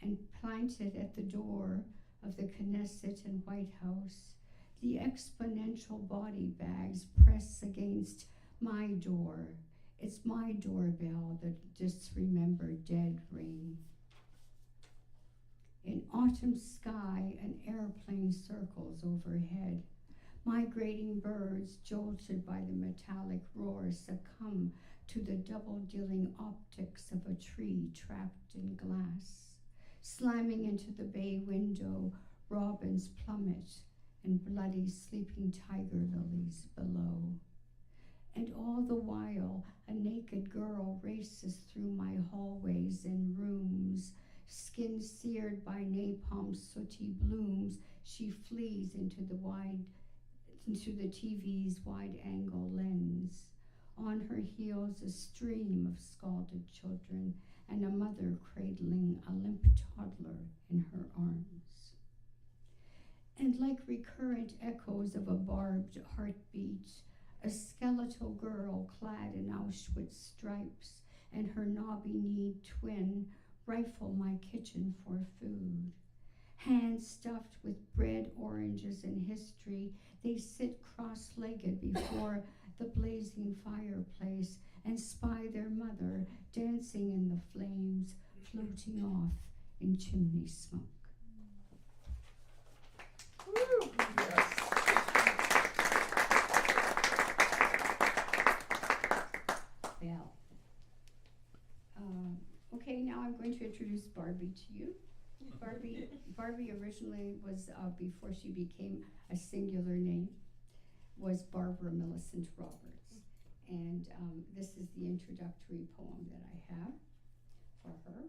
and planted at the door of the Knesset and White House, the exponential body bags press against my door. It's my doorbell, the disremembered dead ring. In autumn sky, an airplane circles overhead. Migrating birds, jolted by the metallic roar, succumb to the double-dealing optics of a tree trapped in glass. Slamming into the bay window, robins plummet, and bloody sleeping tiger lilies below. And all the while, a naked girl races through my hallways and rooms. Skin seared by napalm sooty blooms, she flees into the TV's wide-angle lens. On her heels, a stream of scalded children, and a mother cradling a limp toddler in her arms. And like recurrent echoes of a barbed heartbeat, a skeletal girl clad in Auschwitz stripes and her knobby-kneed twin rifle my kitchen for food. Hands stuffed with bread, oranges, and history, they sit cross-legged before the blazing fireplace and spy their mother dancing in the flames, floating off in chimney smoke. bell. Okay, now I'm going to introduce Barbie to you. Barbie originally was, before she became a singular name, was Barbara Millicent Roberts. And this is the introductory poem that I have for her.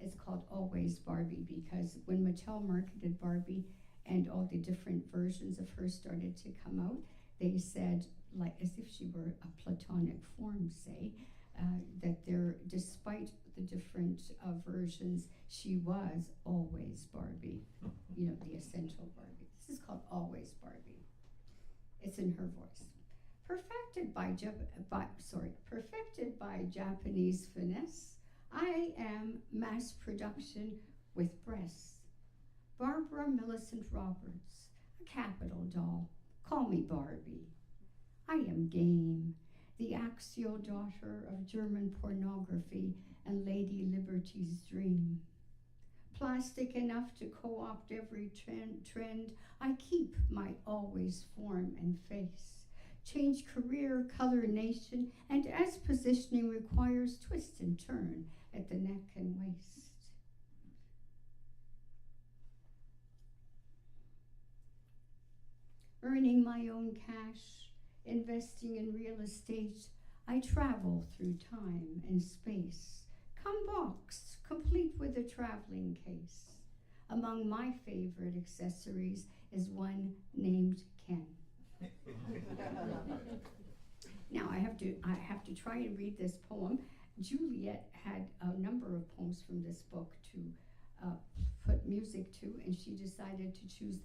It's called Always Barbie, because when Mattel marketed Barbie and all the different versions of her started to come out, they said, like as if she were a platonic form, say, that there, despite the different versions, she was always Barbie, you know, the essential Barbie. This is called Always Barbie. It's in her voice. Perfected by Japanese finesse, I am mass production with breasts. Barbara Millicent Roberts, a capital doll, call me Barbie. I am game, the axial daughter of German pornography and Lady Liberty's dream. Plastic enough to co-opt every trend, I keep my always form and face. Change career, color, nation, and as positioning requires, twist and turn at the neck and waist. Earning my own cash, investing in real estate, I travel through time and space. Come boxed, complete with a traveling case. Among my favorite accessories is one named Ken. Now I have to try and read this poem. Juliet had a number of poems from this book to put music to, and she decided to choose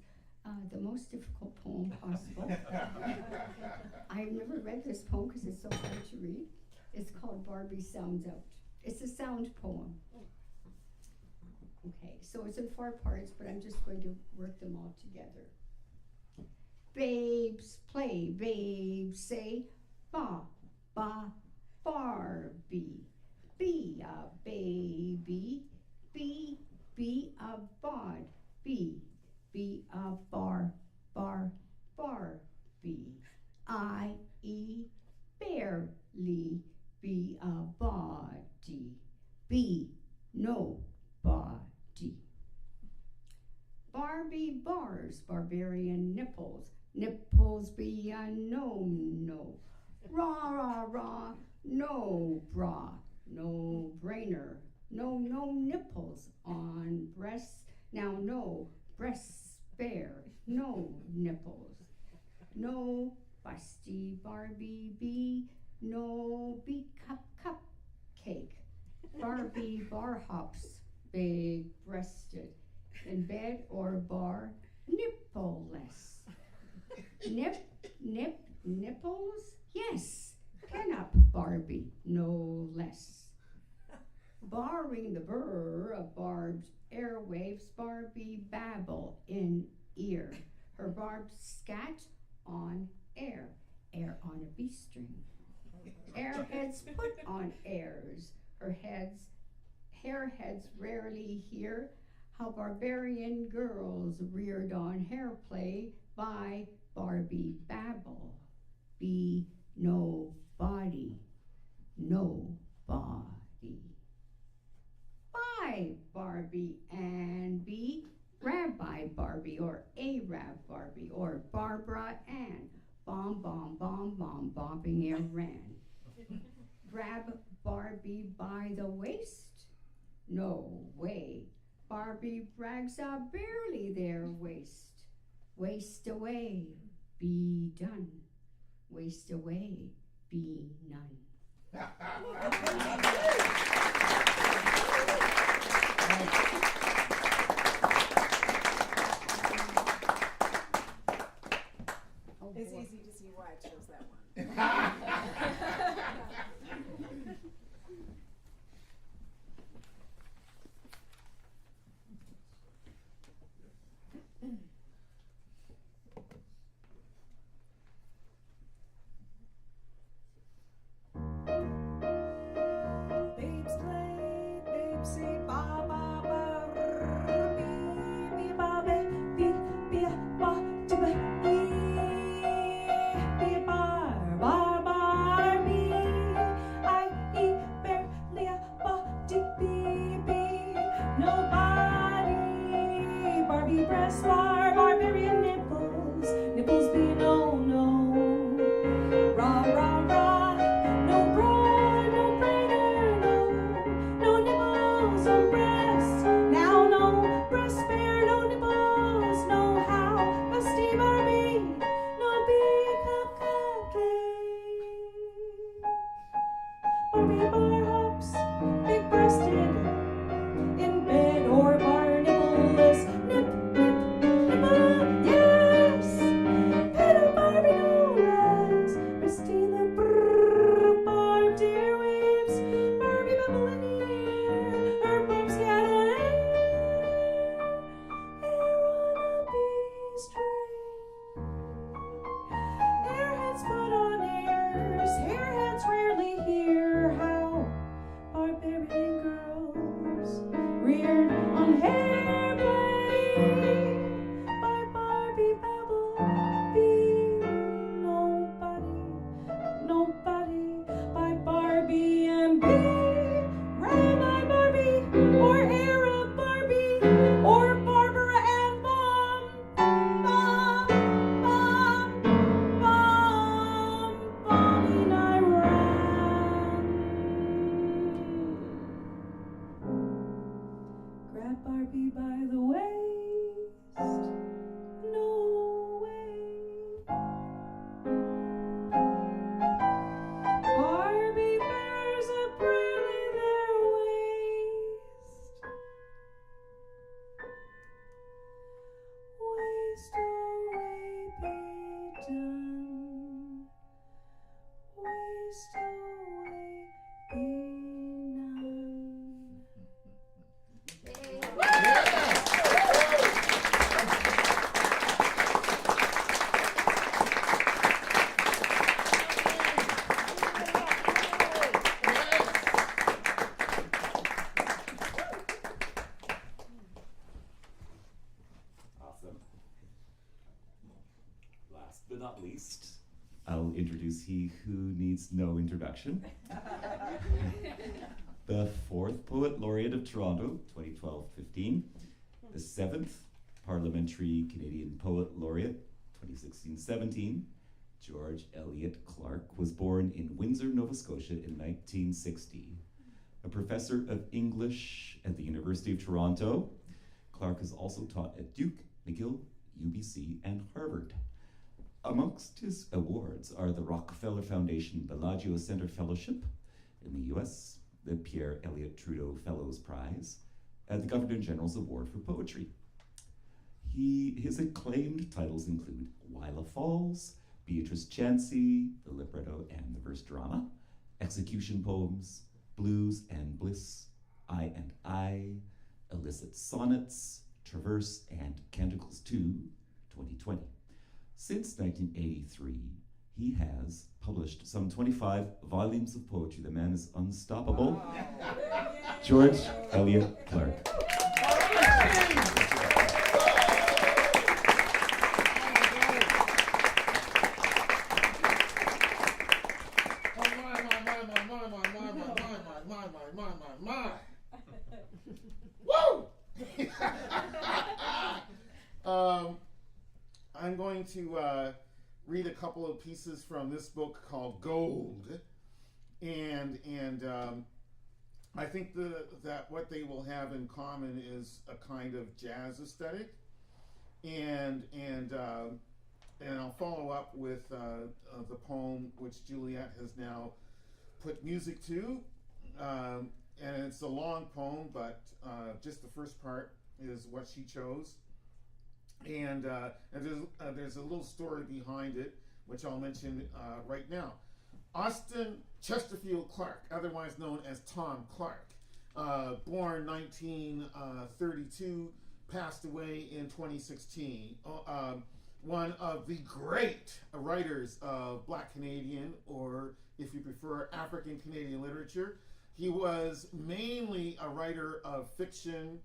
the most difficult poem possible. I've never read this poem because it's so hard to read. It's called Barbie Sounds Out. It's a sound poem. Okay, so it's in 4 parts, but I'm just going to work them all together. Babes play, babes say, ba, ba, Barbie. Be a baby, be a bod, be a bar, Barbie. I.e. barely be a body, be no body. Barbie bars, barbarian nipples, nipples be a no. Rah, no bra, no brainer, no nipples on breasts, now no breasts bare, no nipples. No busty Barbie bee, no bee cupcake. Barbie bar hops, big breasted, in bed or bar, nippleless. Nipples? Yes, pin up Barbie, no less. Barring the burr of barbed airwaves, Barbie babble in ear. Her barbed scat on air on a B-string. Airheads put on airs, hairheads rarely hear how barbarian girls reared on hair play by Barbie babble. Be no body, no body. Bye, Barbie and be Rabbi Barbie or Arab Barbie or Barbara Ann. Bomb, bombing Iran. Grab Barbie by the waist? No way. Barbie brags are barely their waist. Waist away, be done. Waste away, be none. It's easy to see why I chose that one. Babes play, babes say ba ba ba. Barbie breasts, barbarian nipples, nipples be no, no. Rah, rah, rah, no bra, no brainer, no. No nipples on breasts, now no breast spare, no nipples, no how. Musty Barbie, no be cupcake. Barbie bar hops, big breasted, in bed or bar nippleless, nip, nipple, yes. Pedal Barbie no less, Christina Barb dear waves, Barbie bubble in ear, her bumps yet on air on a bee string. Airheads put on airs, hairheads rarely hear how barbarian girls reared on hair play by Barbie Babble Bee. Nobody by Barbie and Bee. Rabbi Barbie or Arab Barbie or Barbara and Bomb. Bombing Iran. Grab Barbie by the waist. No way. Barbie bears up really their waist. Waist away be done. Waist away be none. Awesome. Last but not least, I'll introduce he who needs no introduction. The 4th Poet Laureate of Toronto, 2012-15. The 7th Parliamentary Canadian Poet Laureate, 2016-17. George Elliot Clarke was born in Windsor, Nova Scotia in 1960. A professor of English at the University of Toronto, Clarke has also taught at Duke, McGill, UBC, and Harvard. Amongst his awards are the Rockefeller Foundation Bellagio Center Fellowship in the US, the Pierre Elliott Trudeau Fellows Prize, and the Governor General's Award for Poetry. His acclaimed titles include Willa Falls, Beatrice Chansey, the libretto and the verse drama, execution poems, Blues and Bliss, I and I, Illicit Sonnets, Traverse, and Canticles 2, 2020. Since 1983, he has published some 25 volumes of poetry. The man is unstoppable. Wow. George Elliot Clarke. Woo! I'm going to read a couple of pieces from this book called Gold, and I think that what they will have in common is a kind of jazz aesthetic, and I'll follow up with the poem which Juliet has now put music to, and it's a long poem, but just the first part is what she chose. And there's a little story behind it, which I'll mention right now. Austin Chesterfield Clarke, otherwise known as Tom Clarke, born 1932, passed away in 2016. One of the great writers of Black Canadian, or if you prefer, African Canadian literature. He was mainly a writer of fiction,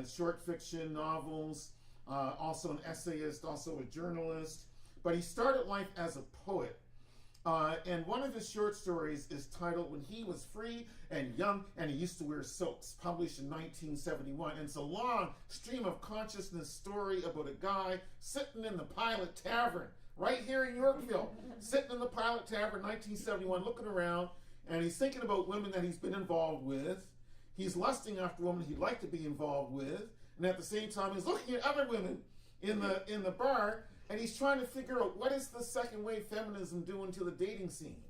short fiction, novels, also an essayist, also a journalist, but he started life as a poet. And one of his short stories is titled When He Was Free and Young and He Used to Wear Silks, published in 1971. And it's a long stream of consciousness story about a guy sitting in the Pilot Tavern, right here in Yorkville, sitting in the Pilot Tavern, 1971, looking around, and he's thinking about women that he's been involved with. He's lusting after women he'd like to be involved with, and at the same time, he's looking at other women in the bar, and he's trying to figure out what is the second wave feminism doing to the dating scene.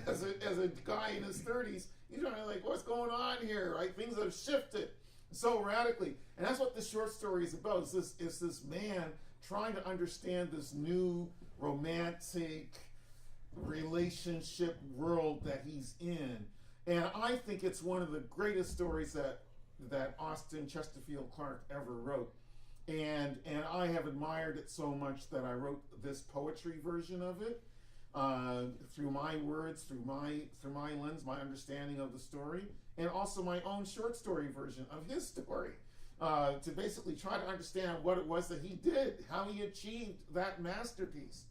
as a guy in his 30s, he's trying to like, what's going on here, right? Things have shifted so radically. And that's what this short story is about. It's this man trying to understand this new romantic relationship world that he's in. And I think it's one of the greatest stories that Austin Chesterfield Clarke ever wrote. And I have admired it so much that I wrote this poetry version of it through my words, through my lens, my understanding of the story, and also my own short story version of his story to basically try to understand what it was that he did, how he achieved that masterpiece.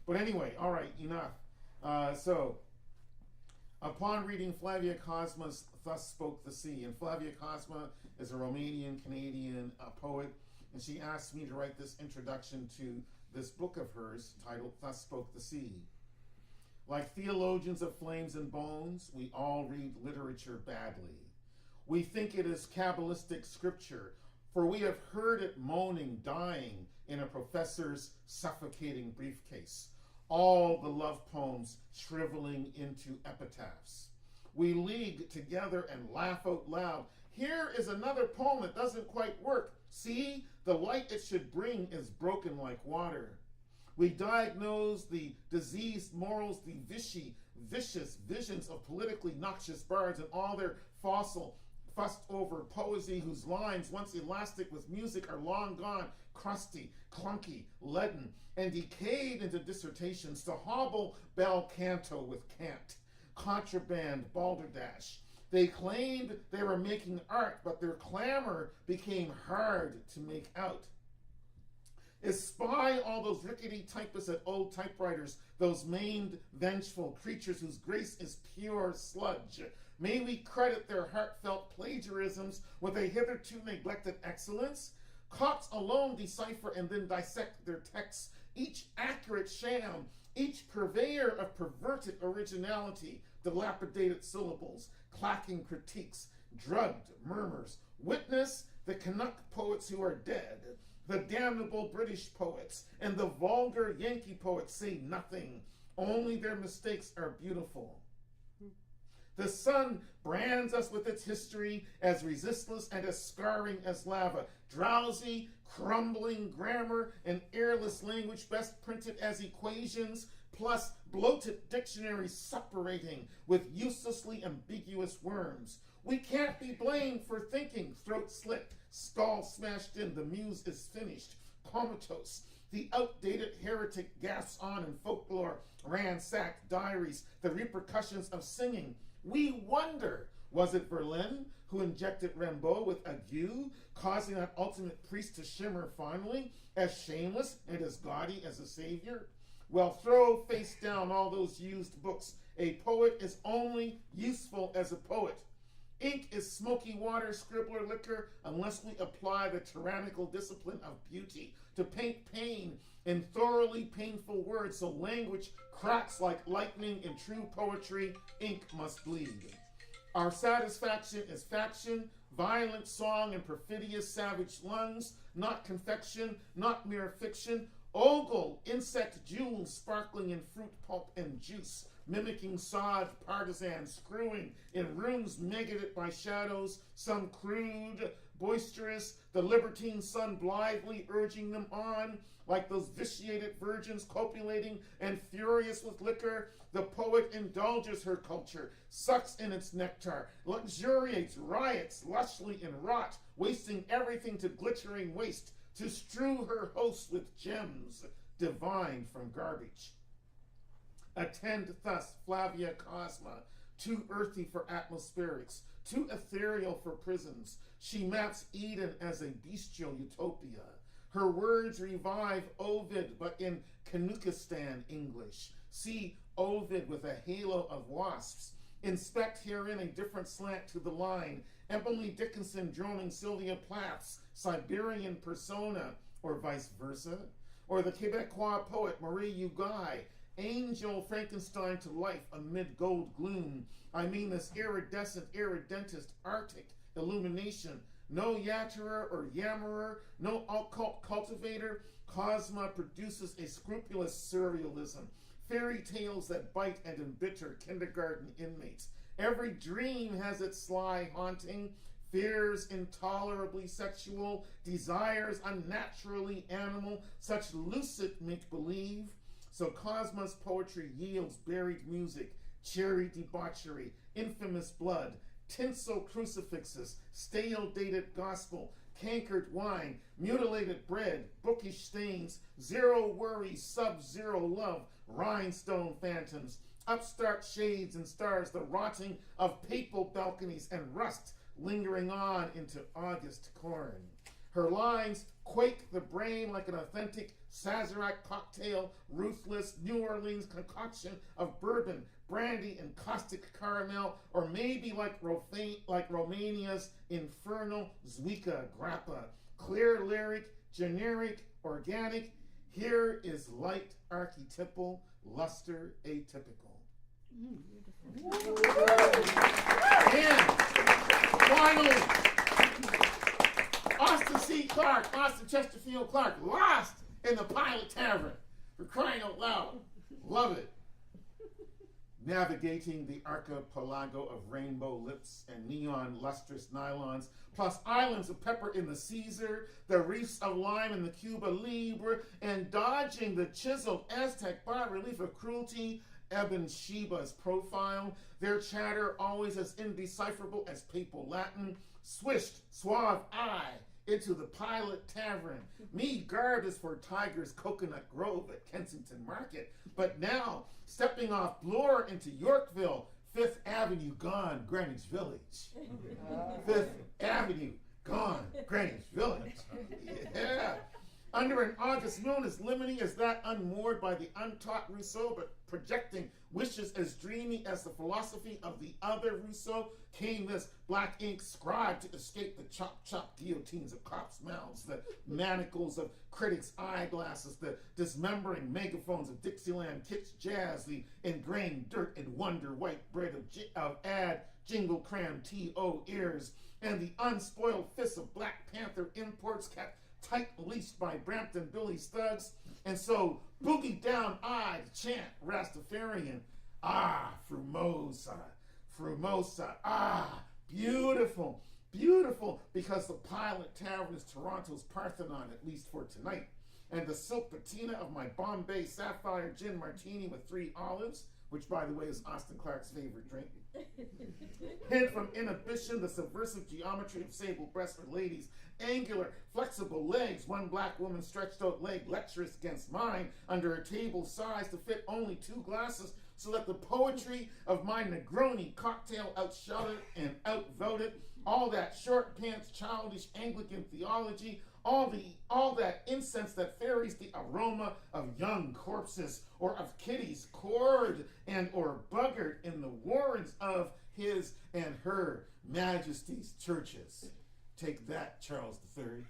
But anyway, all right, enough. So, upon reading Flavia Cosma's Thus Spoke the Sea, and Flavia Cosma is a Romanian-Canadian poet, and she asked me to write this introduction to this book of hers titled Thus Spoke the Sea. Like theologians of flames and bones, we all read literature badly. We think it is Kabbalistic scripture, for we have heard it moaning, dying in a professor's suffocating briefcase. All the love poems shriveling into epitaphs. We league together and laugh out loud. Here is another poem that doesn't quite work. See, the light it should bring is broken like water. We diagnose the diseased morals, the vicious visions of politically noxious bards and all their fossil, fussed-over poesy whose lines, once elastic with music, are long gone, crusty, clunky, leaden, and decayed into dissertations to hobble bel canto with cant, contraband balderdash. They claimed they were making art, but their clamor became hard to make out. Espy all those rickety typists at old typewriters, those maimed, vengeful creatures whose grace is pure sludge. May we credit their heartfelt plagiarisms with a hitherto neglected excellence? Cops alone decipher and then dissect their texts, each accurate sham, each purveyor of perverted originality, dilapidated syllables, clacking critiques, drugged murmurs. Witness the Canuck poets who are dead, the damnable British poets, and the vulgar Yankee poets say nothing. Only their mistakes are beautiful. The sun brands us with its history as resistless and as scarring as lava. Drowsy, crumbling grammar and airless language best printed as equations, plus bloated dictionaries suppurating with uselessly ambiguous worms. We can't be blamed for thinking, throat slit, skull smashed in, the muse is finished, comatose. The outdated heretic gasps on in folklore, ransacked diaries, the repercussions of singing. We wonder, was it Verlaine who injected Rimbaud with ague, causing that ultimate priest to shimmer fondly, as shameless and as gaudy as a savior? Well, throw face down all those used books. A poet is only useful as a poet. Ink is smoky water, scribbler liquor, unless we apply the tyrannical discipline of beauty to paint pain in thoroughly painful words, so language cracks like lightning. In true poetry, ink must bleed. Our satisfaction is faction, violent song, and perfidious savage lungs, not confection, not mere fiction. Ogle, insect jewels sparkling in fruit pulp and juice, mimicking sod partisans, screwing in rooms negated by shadows, some crude, boisterous, the libertine sun blithely urging them on, like those vitiated virgins copulating and furious with liquor. The poet indulges her culture, sucks in its nectar, luxuriates, riots, lushly in rot, wasting everything to glittering waste, to strew her hosts with gems divine from garbage. Attend thus Flavia Cosma, too earthy for atmospherics, too ethereal for prisons. She maps Eden as a bestial utopia. Her words revive Ovid, but in Kanukistan English. See Ovid with a halo of wasps. Inspect herein a different slant to the line. Emily Dickinson droning Sylvia Plath's Siberian persona, or vice versa. Or the Quebecois poet Marie Huguet, angel Frankenstein to life amid gold gloom. I mean this iridescent, iridentist Arctic illumination. No yatterer or yammerer, no occult cultivator. Cosma produces a scrupulous surrealism. Fairy tales that bite and embitter kindergarten inmates. Every dream has its sly haunting, fears intolerably sexual, desires unnaturally animal, such lucid make-believe. So Cosma's poetry yields buried music, cherry debauchery, infamous blood, tinsel crucifixes, stale-dated gospel, cankered wine, mutilated bread, bookish stains, zero worry, sub-zero love, rhinestone phantoms, upstart shades and stars, the rotting of papal balconies and rust lingering on into August corn. Her lines quake the brain like an authentic Sazerac cocktail, ruthless New Orleans concoction of bourbon, brandy, and caustic caramel, or maybe like Romania's infernal Zwica grappa. Clear lyric, generic, organic. Here is light archetypal, luster atypical. And finally, Austin Chesterfield Clarke, lost in the Pilot Tavern, for crying out loud. Love it. Navigating the archipelago of rainbow lips and neon lustrous nylons, plus islands of pepper in the Caesar, the reefs of lime in the Cuba Libre, and dodging the chiseled Aztec bas-relief of cruelty, Ebon Sheba's profile, their chatter always as indecipherable as papal Latin, swished suave eye into the Pilot Tavern. Me garbed is for Tiger's Coconut Grove at Kensington Market, but now stepping off Bloor into Yorkville, Fifth Avenue gone, Greenwich Village. Fifth Avenue gone, Greenwich Village. Yeah. Under an August moon as limity as that unmoored by the untaught Rousseau, but projecting wishes as dreamy as the philosophy of the other Rousseau, came this black ink scribe to escape the chop guillotines of cops' mouths, the manacles of critics' eyeglasses, the dismembering megaphones of Dixieland kitsch jazz, the ingrained dirt and wonder white bread of ad jingle cram T.O. ears, and the unspoiled fists of Black Panther imports kept tight leashed by Brampton Billy's thugs, and so boogie down I chant Rastafarian, ah, Frumosa, ah, beautiful, beautiful, because the Pilot Tavern is Toronto's Parthenon, at least for tonight, and the silk patina of my Bombay Sapphire Gin Martini with 3 olives, which by the way is Austin Clarke's favorite drink, hid from inhibition the subversive geometry of sable breasted ladies, angular, flexible legs, one black woman stretched out leg lecherous against mine under a table size to fit only 2 glasses, so that the poetry of my Negroni cocktail outshouted and outvoted all that short pants childish Anglican theology, all that incense that ferries the aroma of young corpses or of kitties cored and or buggered in the warrens of his and her majesty's churches. Take that, Charles III.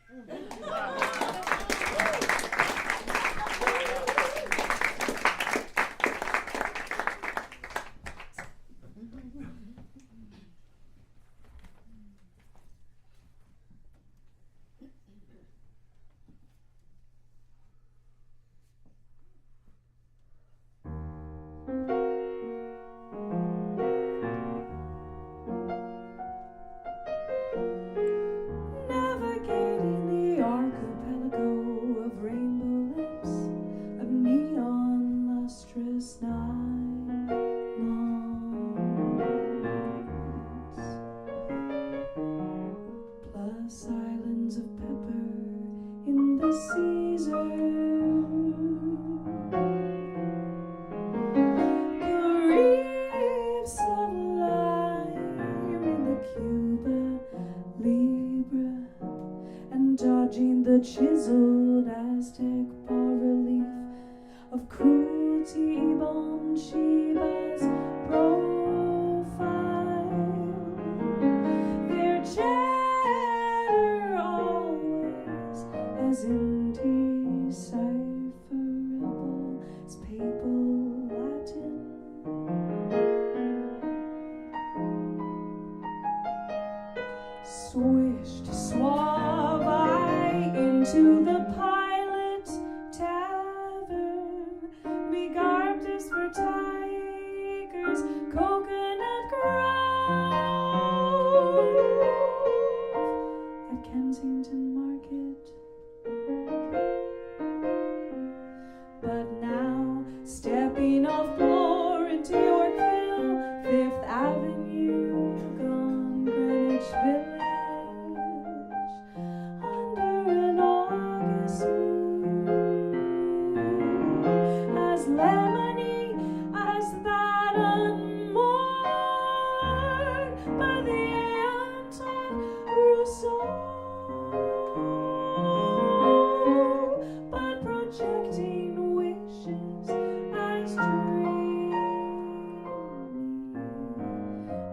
Dodging the chiseled Aztec bas-relief of cruelty. T-bone Sheba's profile. Their chatter always as indecipherable as papal Latin. Swished suave eye into the pilot tavern, begarbed as for tigers, coconut grove at Kensington Market. But now, stepping off floor into Yorkville, Fifth Avenue, gone Greenwich Village. Lemony as that unmoored by the untaught Rousseau, but projecting wishes as dreamy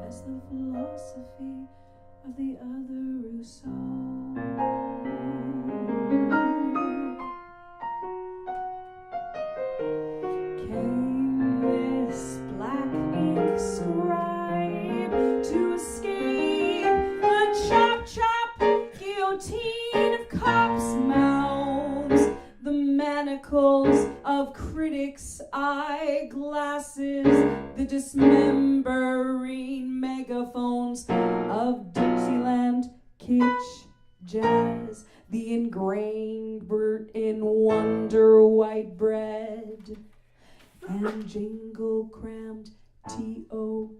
as the philosophy of the other Rousseau. Of critics' eyeglasses, the dismembering megaphones of Dixieland kitsch jazz, the ingrained Bert in wonder white bread, and jingle-crammed T.O.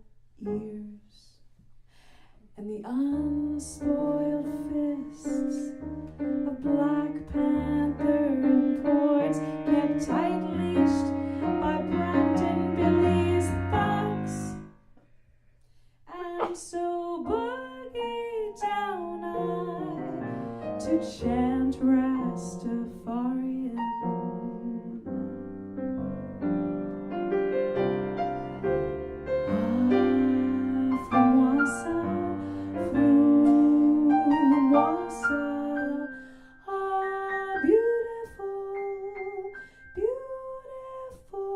ears, and the unspoiled fists of Black Panther imports kept tight-leashed by Brampton Billy's thugs. And so boogie down I to chant Rastafarian. From Wassa, beautiful, beautiful.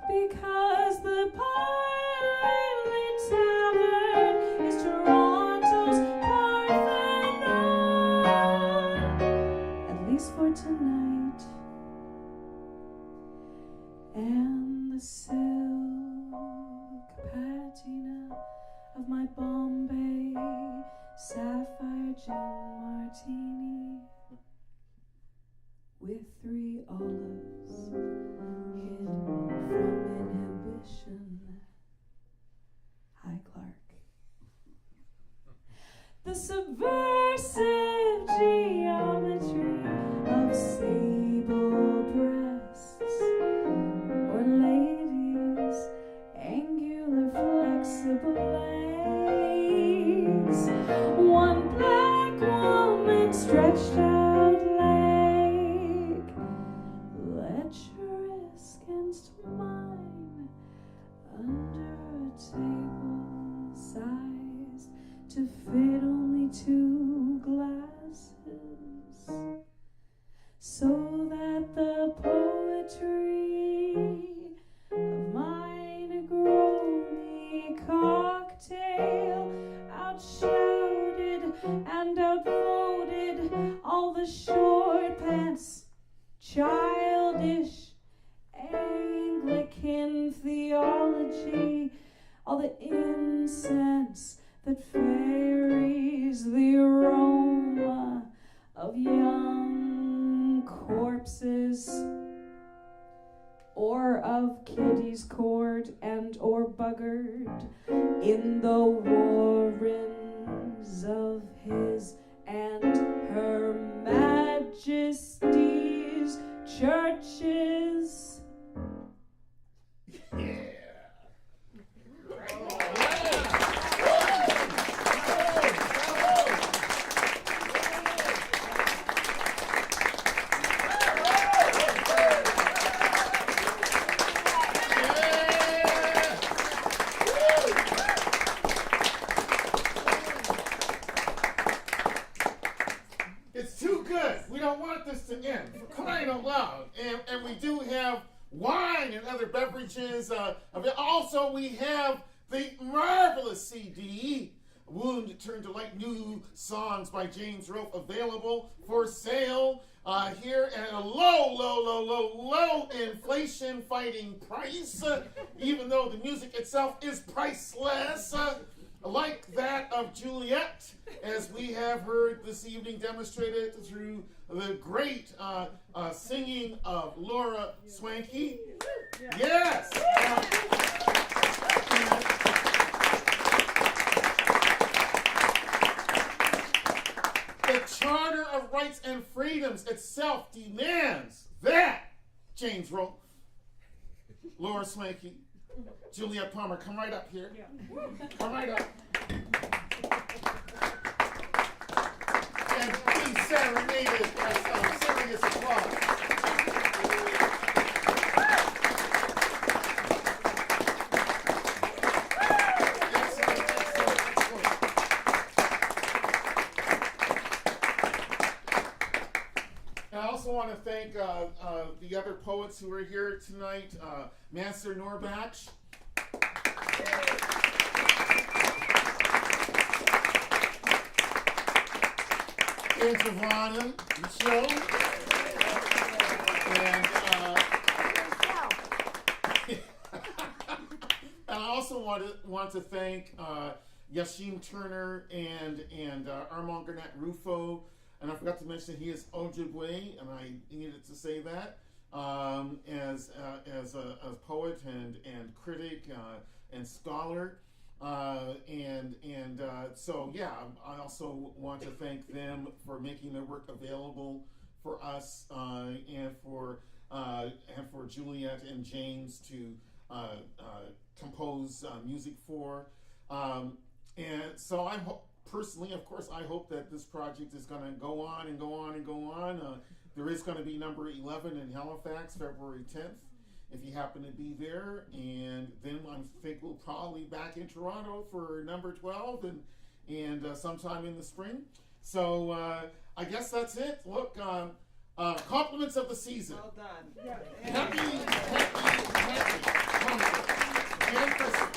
Because the Pilot Tavern is Toronto's Parthenon, at least for tonight. And the silk patina of my Bombay sapphire gin martini with 3 olives hid from inhibition. Hi, Clarke. The subversive geometry of sable breasts, or ladies' angular flexible legs. One black woman stretched out leg, lecherous against mine, under a table sized to fit only 2 glasses, so that the poetry of my Negroni cocktail outshouted and outvoted all the short pants, childish Anglican theology, all the incense that ferries the aroma of young corpses, or of kiddies cored and or buggered in the warrens of his and her Majesty's churches. Yeah. don't want this to end, for crying out loud. And we do have wine and other beverages. Also, we have the marvelous CD, Wound Turned to Light, New Songs by James Rolfe, available for sale here at a low inflation fighting price, even though the music itself is priceless. Like that of Juliet, as we have heard this evening, demonstrated through the great singing of Laura Swankey. Yes! The Charter of Rights and Freedoms itself demands that James Rolfe, Laura Swankey, Juliet Palmer, come right up here. Come right up. And please serenade us serious applause. I also want to thank the other poets who are here tonight, Mansour, Noorbakhsh. And Javana Richio. And I also want to thank Yashim Turner and Armand Garnet Ruffo. And I forgot to mention he is Ojibwe, and I needed to say that as a poet and critic and scholar. So yeah, I also want to thank them for making their work available for us and for Juliet and James to compose music for. And so I hope. Personally, of course, I hope that this project is going to go on and go on and go on. There is going to be number 11 in Halifax, February 10th, if you happen to be there. And then I think we'll probably be back in Toronto for number 12 and sometime in the spring. So I guess that's it. Look, compliments of the season. Well done. Happy. And Christmas.